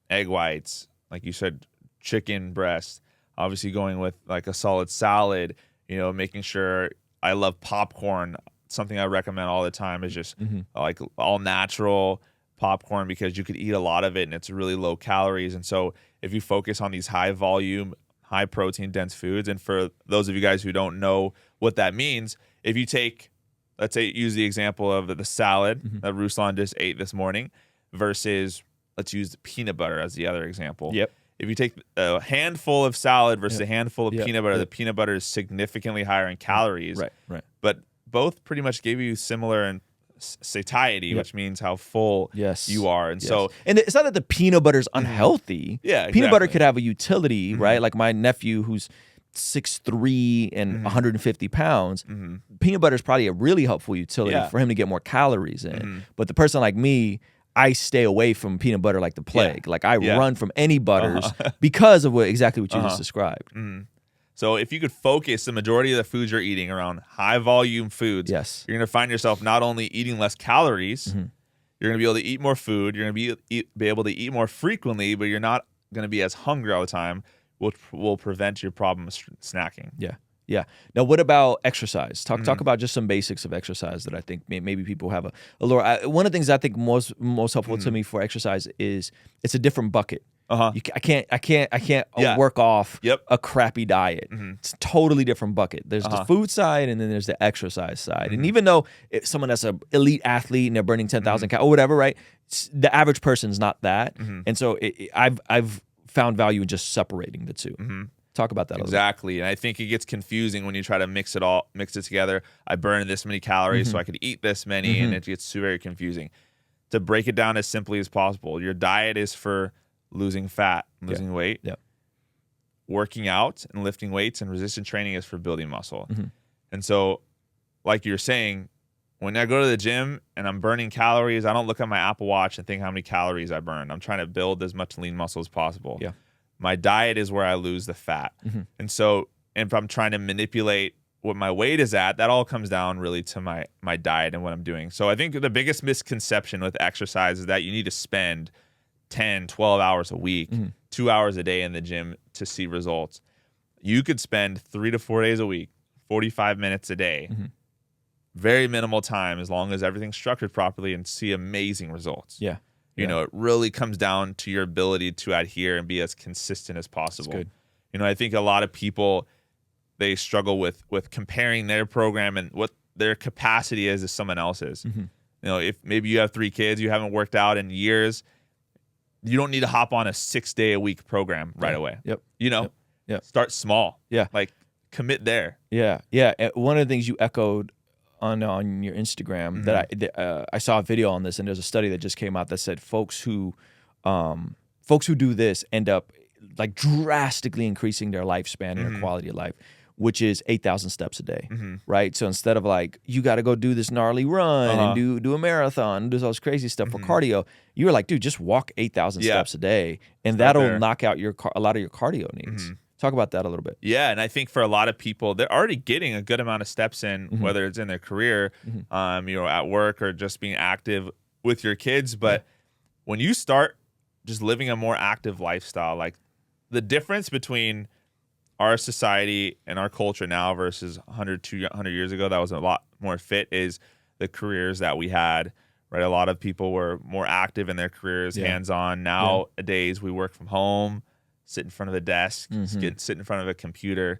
egg whites, like you said, chicken breast. Obviously going with like a solid salad, making sure. I love popcorn. Something I recommend all the time is just like all natural popcorn, because you could eat a lot of it and it's really low calories. And so if you focus on these high volume, high protein dense foods, and for those of you guys who don't know what that means, if you take, let's say, use the example of the salad that Ruslan just ate this morning versus, let's use the peanut butter as the other example. If you take a handful of salad versus a handful of peanut butter, the peanut butter is significantly higher in calories. Right. But both pretty much give you similar in satiety, which means how full you are. And so, and it's not that the peanut butter is unhealthy. Peanut butter could have a utility, right? Like my nephew, who's 6'3" and 150 pounds, peanut butter is probably a really helpful utility for him to get more calories in. But the person like me, I stay away from peanut butter like the plague. Like I run from any butters because of exactly what you just described. So if you could focus the majority of the foods you're eating around high volume foods, you're going to find yourself not only eating less calories, you're going to be able to eat more food, you're going to be able to eat more frequently, but you're not going to be as hungry all the time, which will prevent your problem of snacking. Yeah. Now, what about exercise? Talk about just some basics of exercise that I think maybe people have a lower. One of the things I think most helpful to me for exercise is it's a different bucket. I can't work off a crappy diet. It's a totally different bucket. There's the food side, and then there's the exercise side. And even though someone that's an elite athlete and they're burning 10,000 calories or whatever, right? The average person's not that, and so I've found value in just separating the two. Talk about that a little bit. Exactly. And I think it gets confusing when you try to mix it together. I burn this many calories so I could eat this many, and it gets very confusing. To break it down as simply as possible, your diet is for losing fat, losing weight. Working out and lifting weights and resistance training is for building muscle. And so, like you're saying, when I go to the gym and I'm burning calories, I don't look at my Apple Watch and think how many calories I burned. I'm trying to build as much lean muscle as possible. My diet is where I lose the fat. And so if I'm trying to manipulate what my weight is at, that all comes down really to my diet and what I'm doing. So I think the biggest misconception with exercise is that you need to spend 10, 12 hours a week, 2 hours a day in the gym to see results. You could spend 3 to 4 days a week, 45 minutes a day, very minimal time, as long as everything's structured properly, and see amazing results. Yeah. You know, it really comes down to your ability to adhere and be as consistent as possible. That's good. You know, I think a lot of people, they struggle with comparing their program and what their capacity is to someone else's. You know, if maybe you have 3 kids, you haven't worked out in years, you don't need to hop on a 6-day-a-week program right away. You know, start small. Like, commit there. Yeah. One of the things you echoed on your Instagram that I saw a video on this, and there's a study that just came out that said folks who do this end up like drastically increasing their lifespan and their quality of life, which is 8,000 steps a day, right? So instead of like, you got to go do this gnarly run and do a marathon, do all this crazy stuff for cardio, you were like, dude, just walk 8,000 steps a day, and that'll knock out a lot of your cardio needs. Talk about that a little bit. Yeah, and I think for a lot of people, they're already getting a good amount of steps in, whether it's in their career, you know, at work, or just being active with your kids. But when you start just living a more active lifestyle, like the difference between our society and our culture now versus 200 years ago, that was a lot more fit, is the careers that we had, right? A lot of people were more active in their careers, hands-on. Nowadays, we work from home, sit in front of a desk, sit in front of a computer.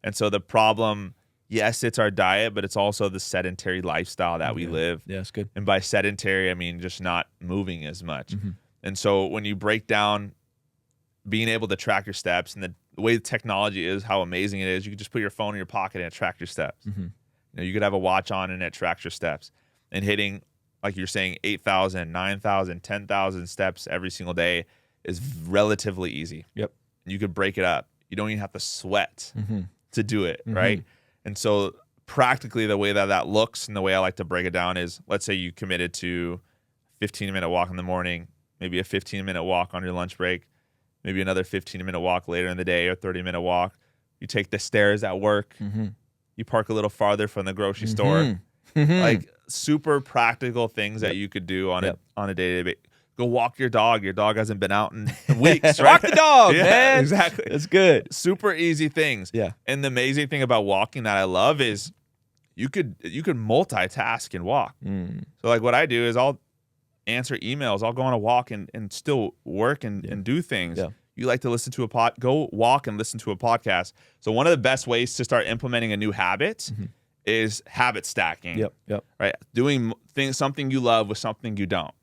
And so the problem, yes, it's our diet, but it's also the sedentary lifestyle that we live. Yeah, it's good. And by sedentary, I mean just not moving as much. And so when you break down being able to track your steps, and the way the technology is, how amazing it is, you can just put your phone in your pocket and it tracks your steps. You know, you could have a watch on and it tracks your steps. And hitting, like you're saying, 8,000, 9,000, 10,000 steps every single day is relatively easy. You could break it up. You don't even have to sweat to do it, right? And so practically the way that looks, and the way I like to break it down, is, let's say you committed to 15-minute walk in the morning, maybe a 15-minute walk on your lunch break, maybe another 15-minute walk later in the day, or 30-minute walk. You take the stairs at work. You park a little farther from the grocery store. Like, super practical things that you could do on a day-to-day basis. Go walk your dog. Your dog hasn't been out in weeks, right? Walk the dog, man. Exactly. That's good. Super easy things. And the amazing thing about walking that I love is you could multitask and walk. So like what I do is I'll answer emails. I'll go on a walk and still work and do things. You like to listen to go walk and listen to a podcast. So one of the best ways to start implementing a new habit is habit stacking. Right? Doing something you love with something you don't.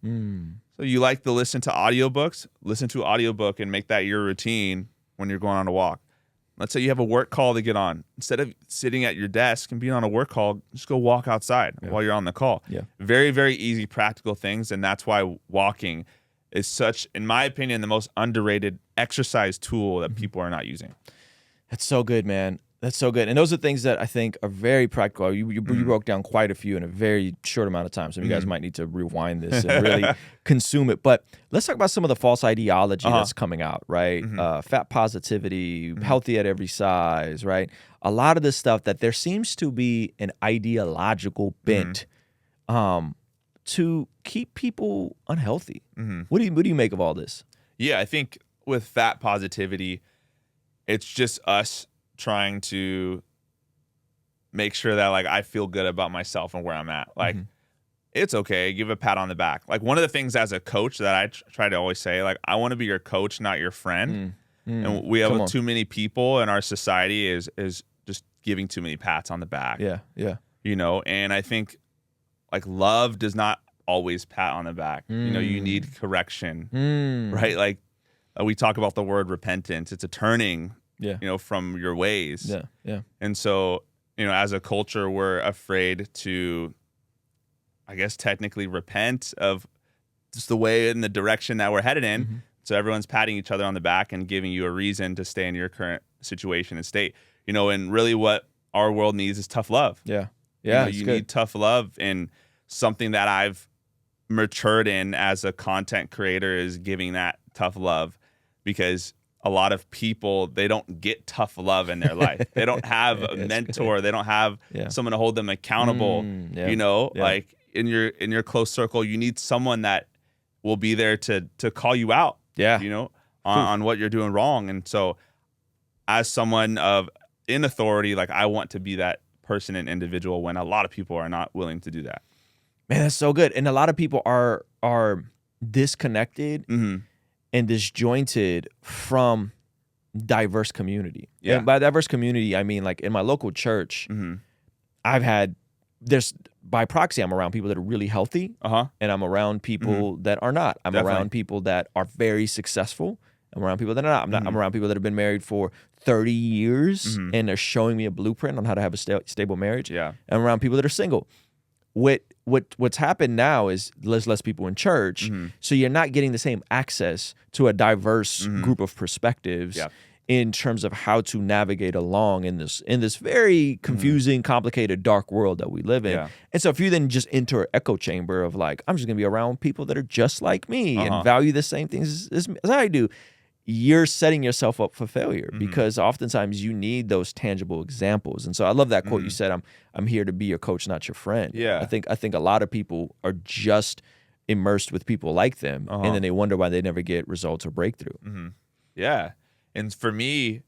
So you like to listen to audiobooks, listen to an audiobook and make that your routine when you're going on a walk. Let's say you have a work call to get on. Instead of sitting at your desk and being on a work call, just go walk outside while you're on the call. Very, very easy, practical things. And that's why walking is such, in my opinion, the most underrated exercise tool that people are not using. That's so good, man. That's so good. And those are things that I think are very practical. You broke down quite a few in a very short amount of time. So you guys might need to rewind this and really consume it. But let's talk about some of the false ideology that's coming out, right? Fat positivity, healthy at every size, right? A lot of this stuff that there seems to be an ideological bent to keep people unhealthy. What do you make of all this? Yeah, I think with fat positivity, it's just us trying to make sure that, like, I feel good about myself and where I'm at. Like, it's okay. Give a pat on the back. Like, one of the things as a coach that I try to always say, like, I want to be your coach, not your friend. And we have too many people in our society is just giving too many pats on the back. You know, and I think, like, love does not always pat on the back. You know, you need correction, right? Like, we talk about the word repentance. It's a turning, you know, from your ways. And so, you know, as a culture, we're afraid to, I guess, technically repent of just the way and the direction that we're headed in. So everyone's patting each other on the back and giving you a reason to stay in your current situation and state. You know, and really what our world needs is tough love. You know, you need tough love, and something that I've matured in as a content creator is giving that tough love, because a lot of people, they don't get tough love in their life. They don't have a mentor. They don't have someone to hold them accountable. You know, like in your close circle, you need someone that will be there to call you out. You know, on what you're doing wrong. And so, as someone in authority, like, I want to be that person and individual when a lot of people are not willing to do that. Man, that's so good. And a lot of people are disconnected and disjointed from diverse community. Yeah. And by diverse community, I mean like in my local church, by proxy, I'm around people that are really healthy, and I'm around people that are not. I'm around people that are very successful. I'm around people that are not. I'm around people that have been married for 30 years and they're showing me a blueprint on how to have a stable marriage. Yeah. I'm around people that are single. What's happened now is there's less people in church, so you're not getting the same access to a diverse group of perspectives in terms of how to navigate along in this very confusing, complicated, dark world that we live in. Yeah. And so if you then just enter an echo chamber of like, I'm just gonna be around people that are just like me and value the same things as I do, you're setting yourself up for failure because oftentimes you need those tangible examples. And so I love that quote you said, I'm here to be your coach, not your friend. Yeah. I think a lot of people are just immersed with people like them and then they wonder why they never get results or breakthrough. Yeah. And for me,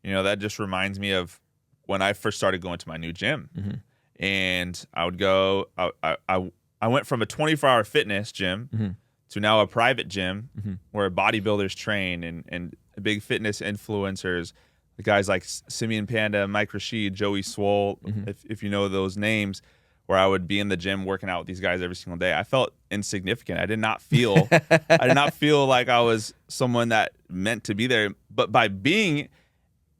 that just reminds me of when I first started going to my new gym. And I would go, I went from a 24-hour fitness gym to now a private gym where bodybuilders train and big fitness influencers, the guys like Simeon Panda, Mike Rashid, Joey Swole, if you know those names, where I would be in the gym working out with these guys every single day. I felt insignificant. I did not feel like I was someone that meant to be there. But by being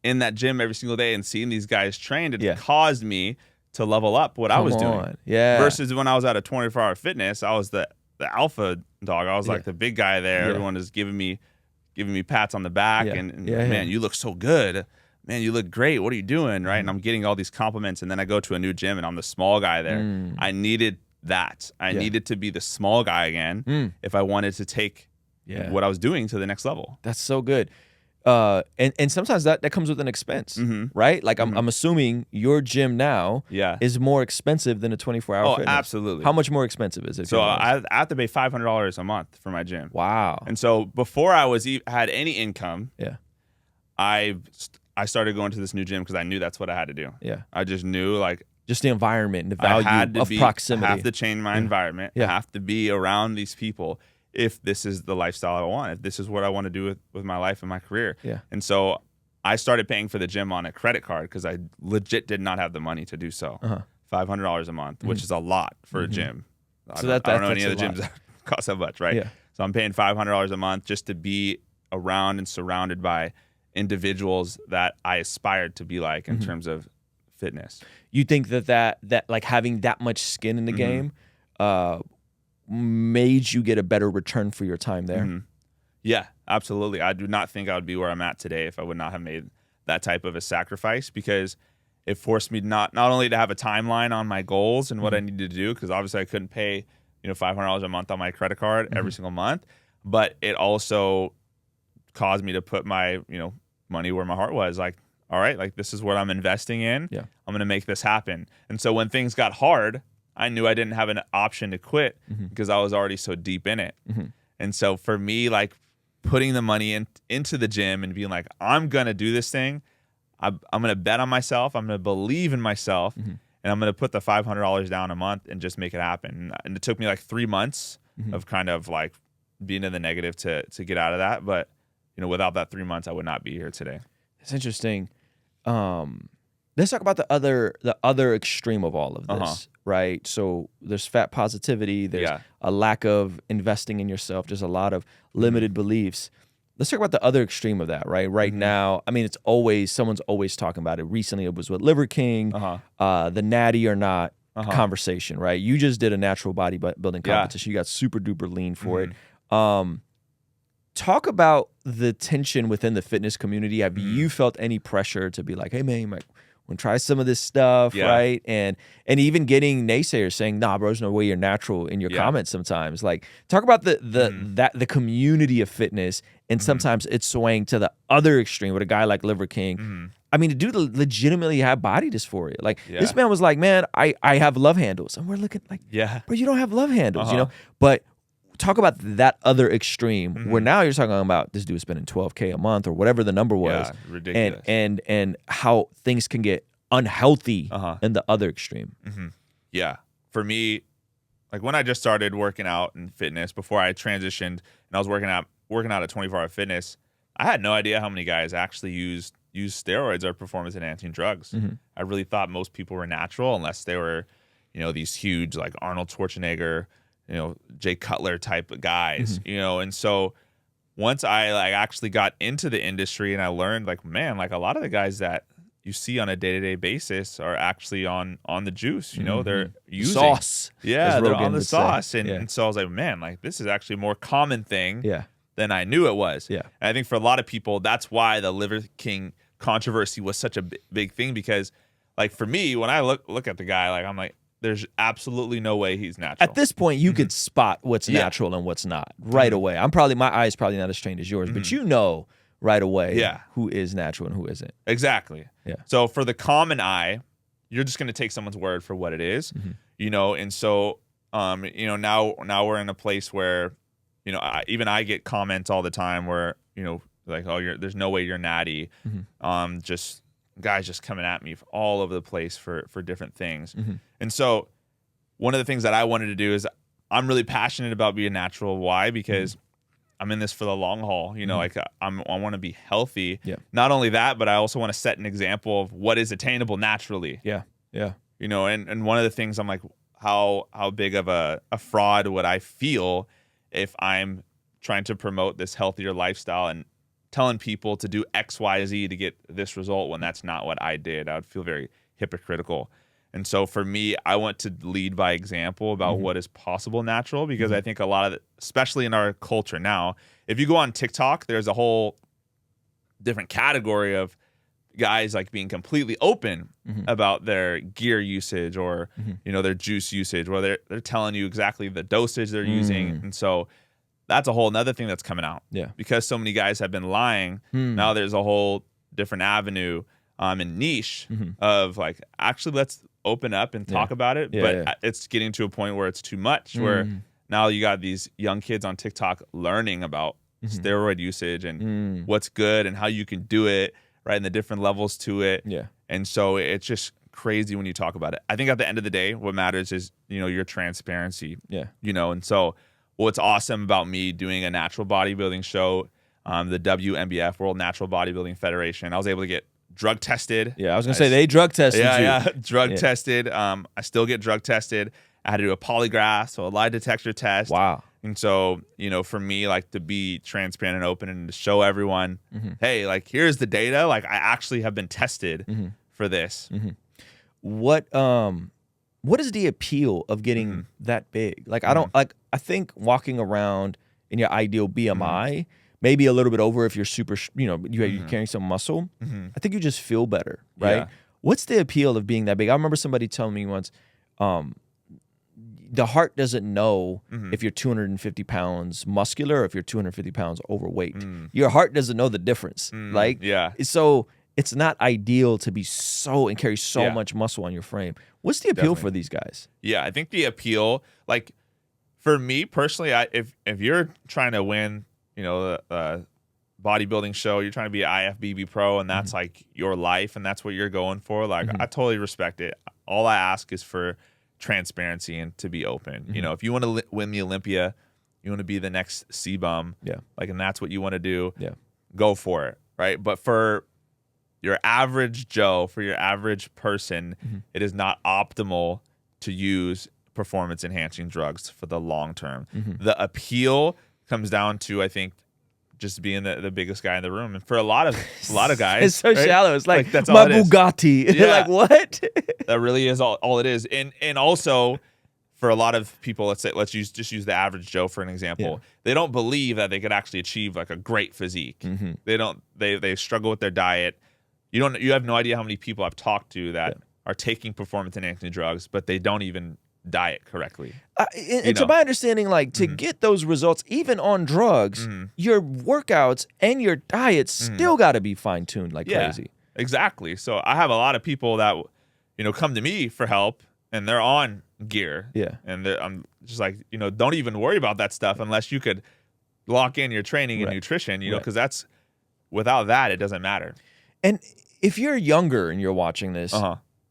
in that gym every single day and seeing these guys trained, it caused me to level up what I was doing. Yeah. Versus when I was at a 24-hour fitness, I was the alpha dog. I was like the big guy there. Everyone is giving me pats on the back and man, you look so good. Man, you look great. What are you doing? Right. And I'm getting all these compliments. And then I go to a new gym and I'm the small guy there. I needed that. I needed to be the small guy again if I wanted to take what I was doing to the next level. That's so good. And sometimes that comes with an expense, right? Like I'm assuming your gym now is more expensive than a 24-hour fitness. Absolutely. How much more expensive is it? So I have to pay $500 a month for my gym. Wow. And so before I had any income, I started going to this new gym because I knew that's what I had to do. Yeah. I just knew like just the environment and the value of proximity. I have to change my environment. I have to be around these people if this is the lifestyle I want, if this is what I want to do with my life and my career. Yeah. And so I started paying for the gym on a credit card because I legit did not have the money to do so. $500 a month, which is a lot for a gym. I don't know any other gyms that cost that much, right? Yeah. So I'm paying $500 a month just to be around and surrounded by individuals that I aspired to be like in terms of fitness. You think that like having that much skin in the game made you get a better return for your time there? Yeah, absolutely. I do not think I would be where I'm at today if I would not have made that type of a sacrifice, because it forced me not only to have a timeline on my goals and what I needed to do, because obviously I couldn't pay $500 a month on my credit card every single month, but it also caused me to put my money where my heart was. Like, all right, like this is what I'm investing in. Yeah. I'm gonna make this happen. And so when things got hard, I knew I didn't have an option to quit because I was already so deep in it. And so for me, like putting the money into the gym and being like, I'm gonna do this thing. I'm gonna bet on myself. I'm gonna believe in myself, and I'm gonna put the $500 down a month and just make it happen. And it took me like 3 months of kind of like being in the negative to get out of that. But without that 3 months, I would not be here today. It's interesting. Let's talk about the other extreme of all of this, right? So there's fat positivity. There's a lack of investing in yourself. There's a lot of limited beliefs. Let's talk about the other extreme of that, right? Right now, I mean, someone's always talking about it. Recently, it was with Liver King, the natty or not conversation, right? You just did a natural bodybuilding competition. You got super duper lean for it. Talk about the tension within the fitness community. Have you felt any pressure to be like, hey man, you might want to try some of this stuff, right? And even getting naysayers saying, nah, bro, there's no way you're natural in your comments sometimes. Like, talk about the community of fitness, and sometimes it's swaying to the other extreme with a guy like Liver King. I mean, the dude legitimately have body dysphoria. Like, this man was like, man, I have love handles. And we're looking like, bro, you don't have love handles, But talk about that other extreme where now you're talking about this dude spending $12K a month or whatever the number was. Yeah, ridiculous. And how things can get unhealthy in the other extreme. Yeah. For me, like when I just started working out and fitness before I transitioned and I was working out at 24 Hour Fitness, I had no idea how many guys actually use steroids or performance enhancing drugs. I really thought most people were natural unless they were, you know, these huge like Arnold Schwarzenegger, you know, Jay Cutler type of guys, you know. And so once I like actually got into the industry and I learned like, man, like a lot of the guys that you see on a day-to-day basis are actually on the juice, you know, they're using sauce. Yeah, they're Rogan on the would say. sauce. And so I was like, man, like this is actually a more common thing than I knew it was. Yeah. And I think for a lot of people, that's why the Liver King controversy was such a big thing, because like for me, when I look at the guy, like I'm like, there's absolutely no way he's natural. At this point, you could spot what's natural and what's not right away. My eye's probably not as trained as yours, but you know right away who is natural and who isn't. Exactly. Yeah. So for the common eye, you're just going to take someone's word for what it is, you know. And so, you know, now we're in a place where, you know, I get comments all the time where, you know, like, oh, there's no way you're natty. Just guys just coming at me all over the place for different things. And so one of the things that I wanted to do is I'm really passionate about being natural. Why? Because I'm in this for the long haul. You know, like I want to be healthy. Yeah. Not only that, but I also want to set an example of what is attainable naturally. Yeah. Yeah. You know, and one of the things I'm like, how big of a fraud would I feel if I'm trying to promote this healthier lifestyle and telling people to do X, Y, Z to get this result when that's not what I did? I would feel very hypocritical. And so for me, I want to lead by example about what is possible natural, because I think a lot of it, especially in our culture now, if you go on TikTok, there's a whole different category of guys like being completely open about their gear usage or, you know, their juice usage, where they're telling you exactly the dosage they're using. And so that's a whole another thing that's coming out. Yeah. Because so many guys have been lying. Now there's a whole different avenue and niche of like, actually, let's open up and talk about it. But it's getting to a point where it's too much, where now you got these young kids on TikTok learning about steroid usage and what's good and how you can do it, right, and the different levels to it. Yeah. And so it's just crazy when you talk about it. I think at the end of the day, what matters is, you know, your transparency. Yeah. You know, and so what's awesome about me doing a natural bodybuilding show, the WNBF, World Natural Bodybuilding Federation, I was able to get drug tested. Yeah, I was gonna say they drug tested you. Yeah, drug tested. I still get drug tested. I had to do a polygraph, so a lie detector test. Wow. And so, you know, for me, like, to be transparent and open and to show everyone, hey, like, here's the data. Like, I actually have been tested for this. What is the appeal of getting that big? Like, I think walking around in your ideal BMI, maybe a little bit over if you're super, you know, you're carrying some muscle. I think you just feel better, right? Yeah. What's the appeal of being that big? I remember somebody telling me once, the heart doesn't know if you're 250 pounds muscular or if you're 250 pounds overweight. Your heart doesn't know the difference. So it's not ideal to be and carry so much muscle on your frame. What's the appeal for these guys? Yeah, I think the appeal, like, for me personally, if you're trying to win, you know, the bodybuilding show, you're trying to be an IFBB pro, and that's like your life, and that's what you're going for, like, I totally respect it. All I ask is for transparency and to be open. You know, if you want to win the Olympia, you want to be the next C-bum, like, and that's what you want to do, go for it, right? But for your average Joe, for your average person, it is not optimal to use performance enhancing drugs for the long term. The appeal comes down to, I think, just being the biggest guy in the room. And for a lot of guys, it's so shallow. It's like that's my all it is. Bugatti. Yeah. Like, what? That really is all it is. And also for a lot of people, let's use the average Joe for an example. They don't believe that they could actually achieve like a great physique. They struggle with their diet. You have no idea how many people I've talked to that are taking performance enhancing drugs, but they don't even diet correctly. And to my understanding, like, to get those results, even on drugs, your workouts and your diet still got to be fine-tuned like crazy. Exactly. So I have a lot of people that, you know, come to me for help, and they're on gear. And I'm just like, you know, don't even worry about that stuff unless you could lock in your training and nutrition, you know, because without that, it doesn't matter. And if you're younger and you're watching this,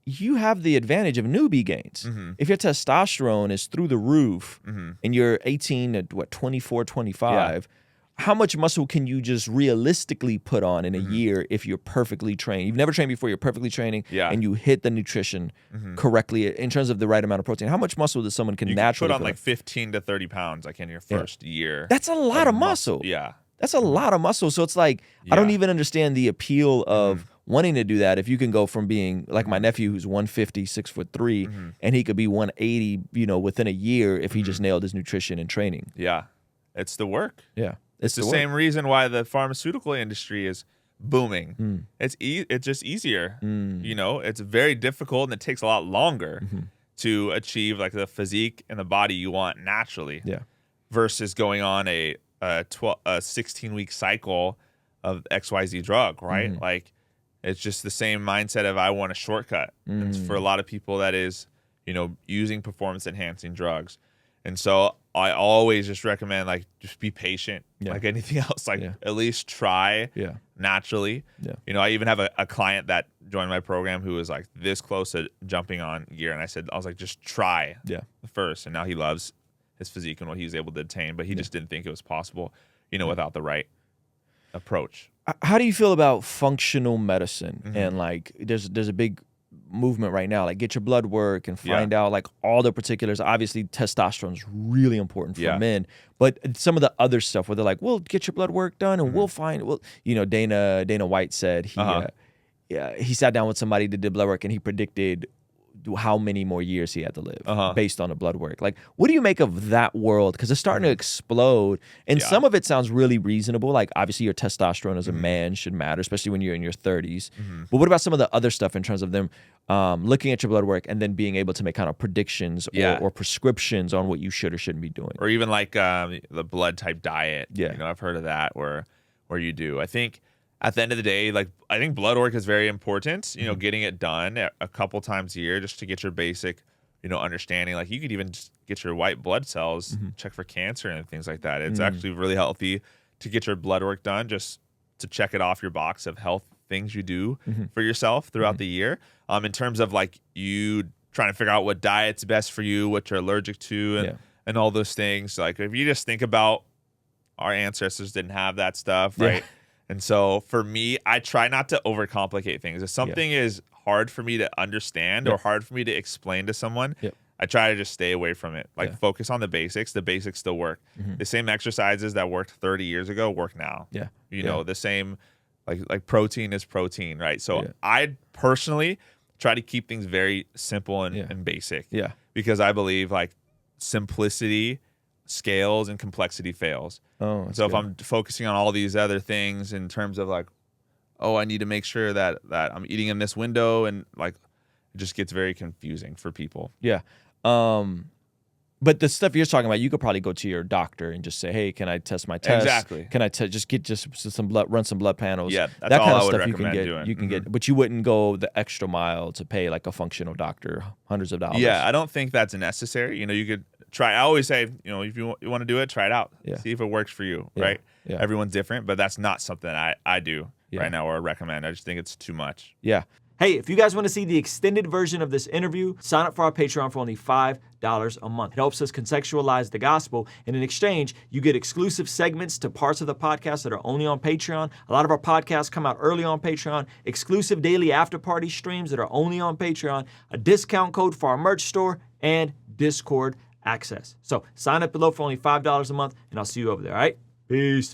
you have the advantage of newbie gains. If your testosterone is through the roof and you're 18 to 24, 25, how much muscle can you just realistically put on in a year if you're perfectly trained? You've never trained before, you're perfectly training, and you hit the nutrition correctly in terms of the right amount of protein. How much muscle does someone can naturally put on like 15 to 30 pounds like in your first year? That's a lot of muscle. Yeah. That's a lot of muscle. So it's like, I don't even understand the appeal of wanting to do that if you can go from being like my nephew who's 150, 6'3", and he could be 180, you know, within a year if he just nailed his nutrition and training. Yeah. It's the work. Yeah. It's the same reason why the pharmaceutical industry is booming. It's just easier. You know, it's very difficult and it takes a lot longer to achieve like the physique and the body you want naturally. Yeah. Versus going on a 16-week cycle of XYZ drug, right? Like it's just the same mindset of I want a shortcut. And for a lot of people that is, you know, using performance enhancing drugs. And so I always just recommend like just be patient, like anything else. Like at least try naturally. You know, I even have a client that joined my program who was like this close to jumping on gear, and I was like, just try first. And now he loves his physique and what he was able to attain, but he just didn't think it was possible, you know, without the right approach. How do you feel about functional medicine? And like there's a big movement right now, like get your blood work and find out like all the particulars. Obviously testosterone is really important for men, but some of the other stuff where they're like, well, get your blood work done and we'll find, well, you know, Dana White said he sat down with somebody that did blood work and he predicted how many more years he had to live based on the blood work. Like, what do you make of that world? Because it's starting to explode, and some of it sounds really reasonable. Like, obviously, your testosterone as a man should matter, especially when you're in your 30s. But what about some of the other stuff in terms of them looking at your blood work and then being able to make kind of predictions or prescriptions on what you should or shouldn't be doing? Or even like the blood type diet. You know, I've heard of that where you do. I think at the end of the day, like I think blood work is very important, you know, getting it done a couple times a year just to get your basic, you know, understanding. Like you could even just get your white blood cells, check for cancer and things like that. It's actually really healthy to get your blood work done just to check it off your box of health things you do for yourself throughout the year. In terms of like you trying to figure out what diet's best for you, what you're allergic to and all those things. Like if you just think about our ancestors didn't have that stuff, right? And so for me, I try not to overcomplicate things. If something is hard for me to understand or hard for me to explain to someone, I try to just stay away from it. Like focus on the basics. The basics still work. The same exercises that worked 30 years ago work now. You know, the same, like protein is protein, right? So I personally try to keep things very simple and basic. Because I believe like simplicity scales and complexity fails. So if I'm focusing on all these other things in terms of like, oh, I need to make sure that I'm eating in this window, and like it just gets very confusing for people. But the stuff you're talking about, you could probably go to your doctor and just say, hey, can I test my test? Exactly. Can I just some blood, run some blood panels? Yeah, that's that all kind of I would stuff recommend doing. You can get, but you wouldn't go the extra mile to pay like a functional doctor hundreds of dollars. Yeah, I don't think that's necessary. You know, you could try. I always say, you know, if you want to do it, try it out. See if it works for you, right? Everyone's different, but that's not something I do right now or recommend. I just think it's too much. Hey, if you guys want to see the extended version of this interview, sign up for our Patreon for only $5 a month. It helps us contextualize the gospel, and in exchange, you get exclusive segments to parts of the podcast that are only on Patreon. A lot of our podcasts come out early on Patreon, exclusive daily after-party streams that are only on Patreon, a discount code for our merch store, and Discord access. So sign up below for only $5 a month, and I'll see you over there, all right? Peace.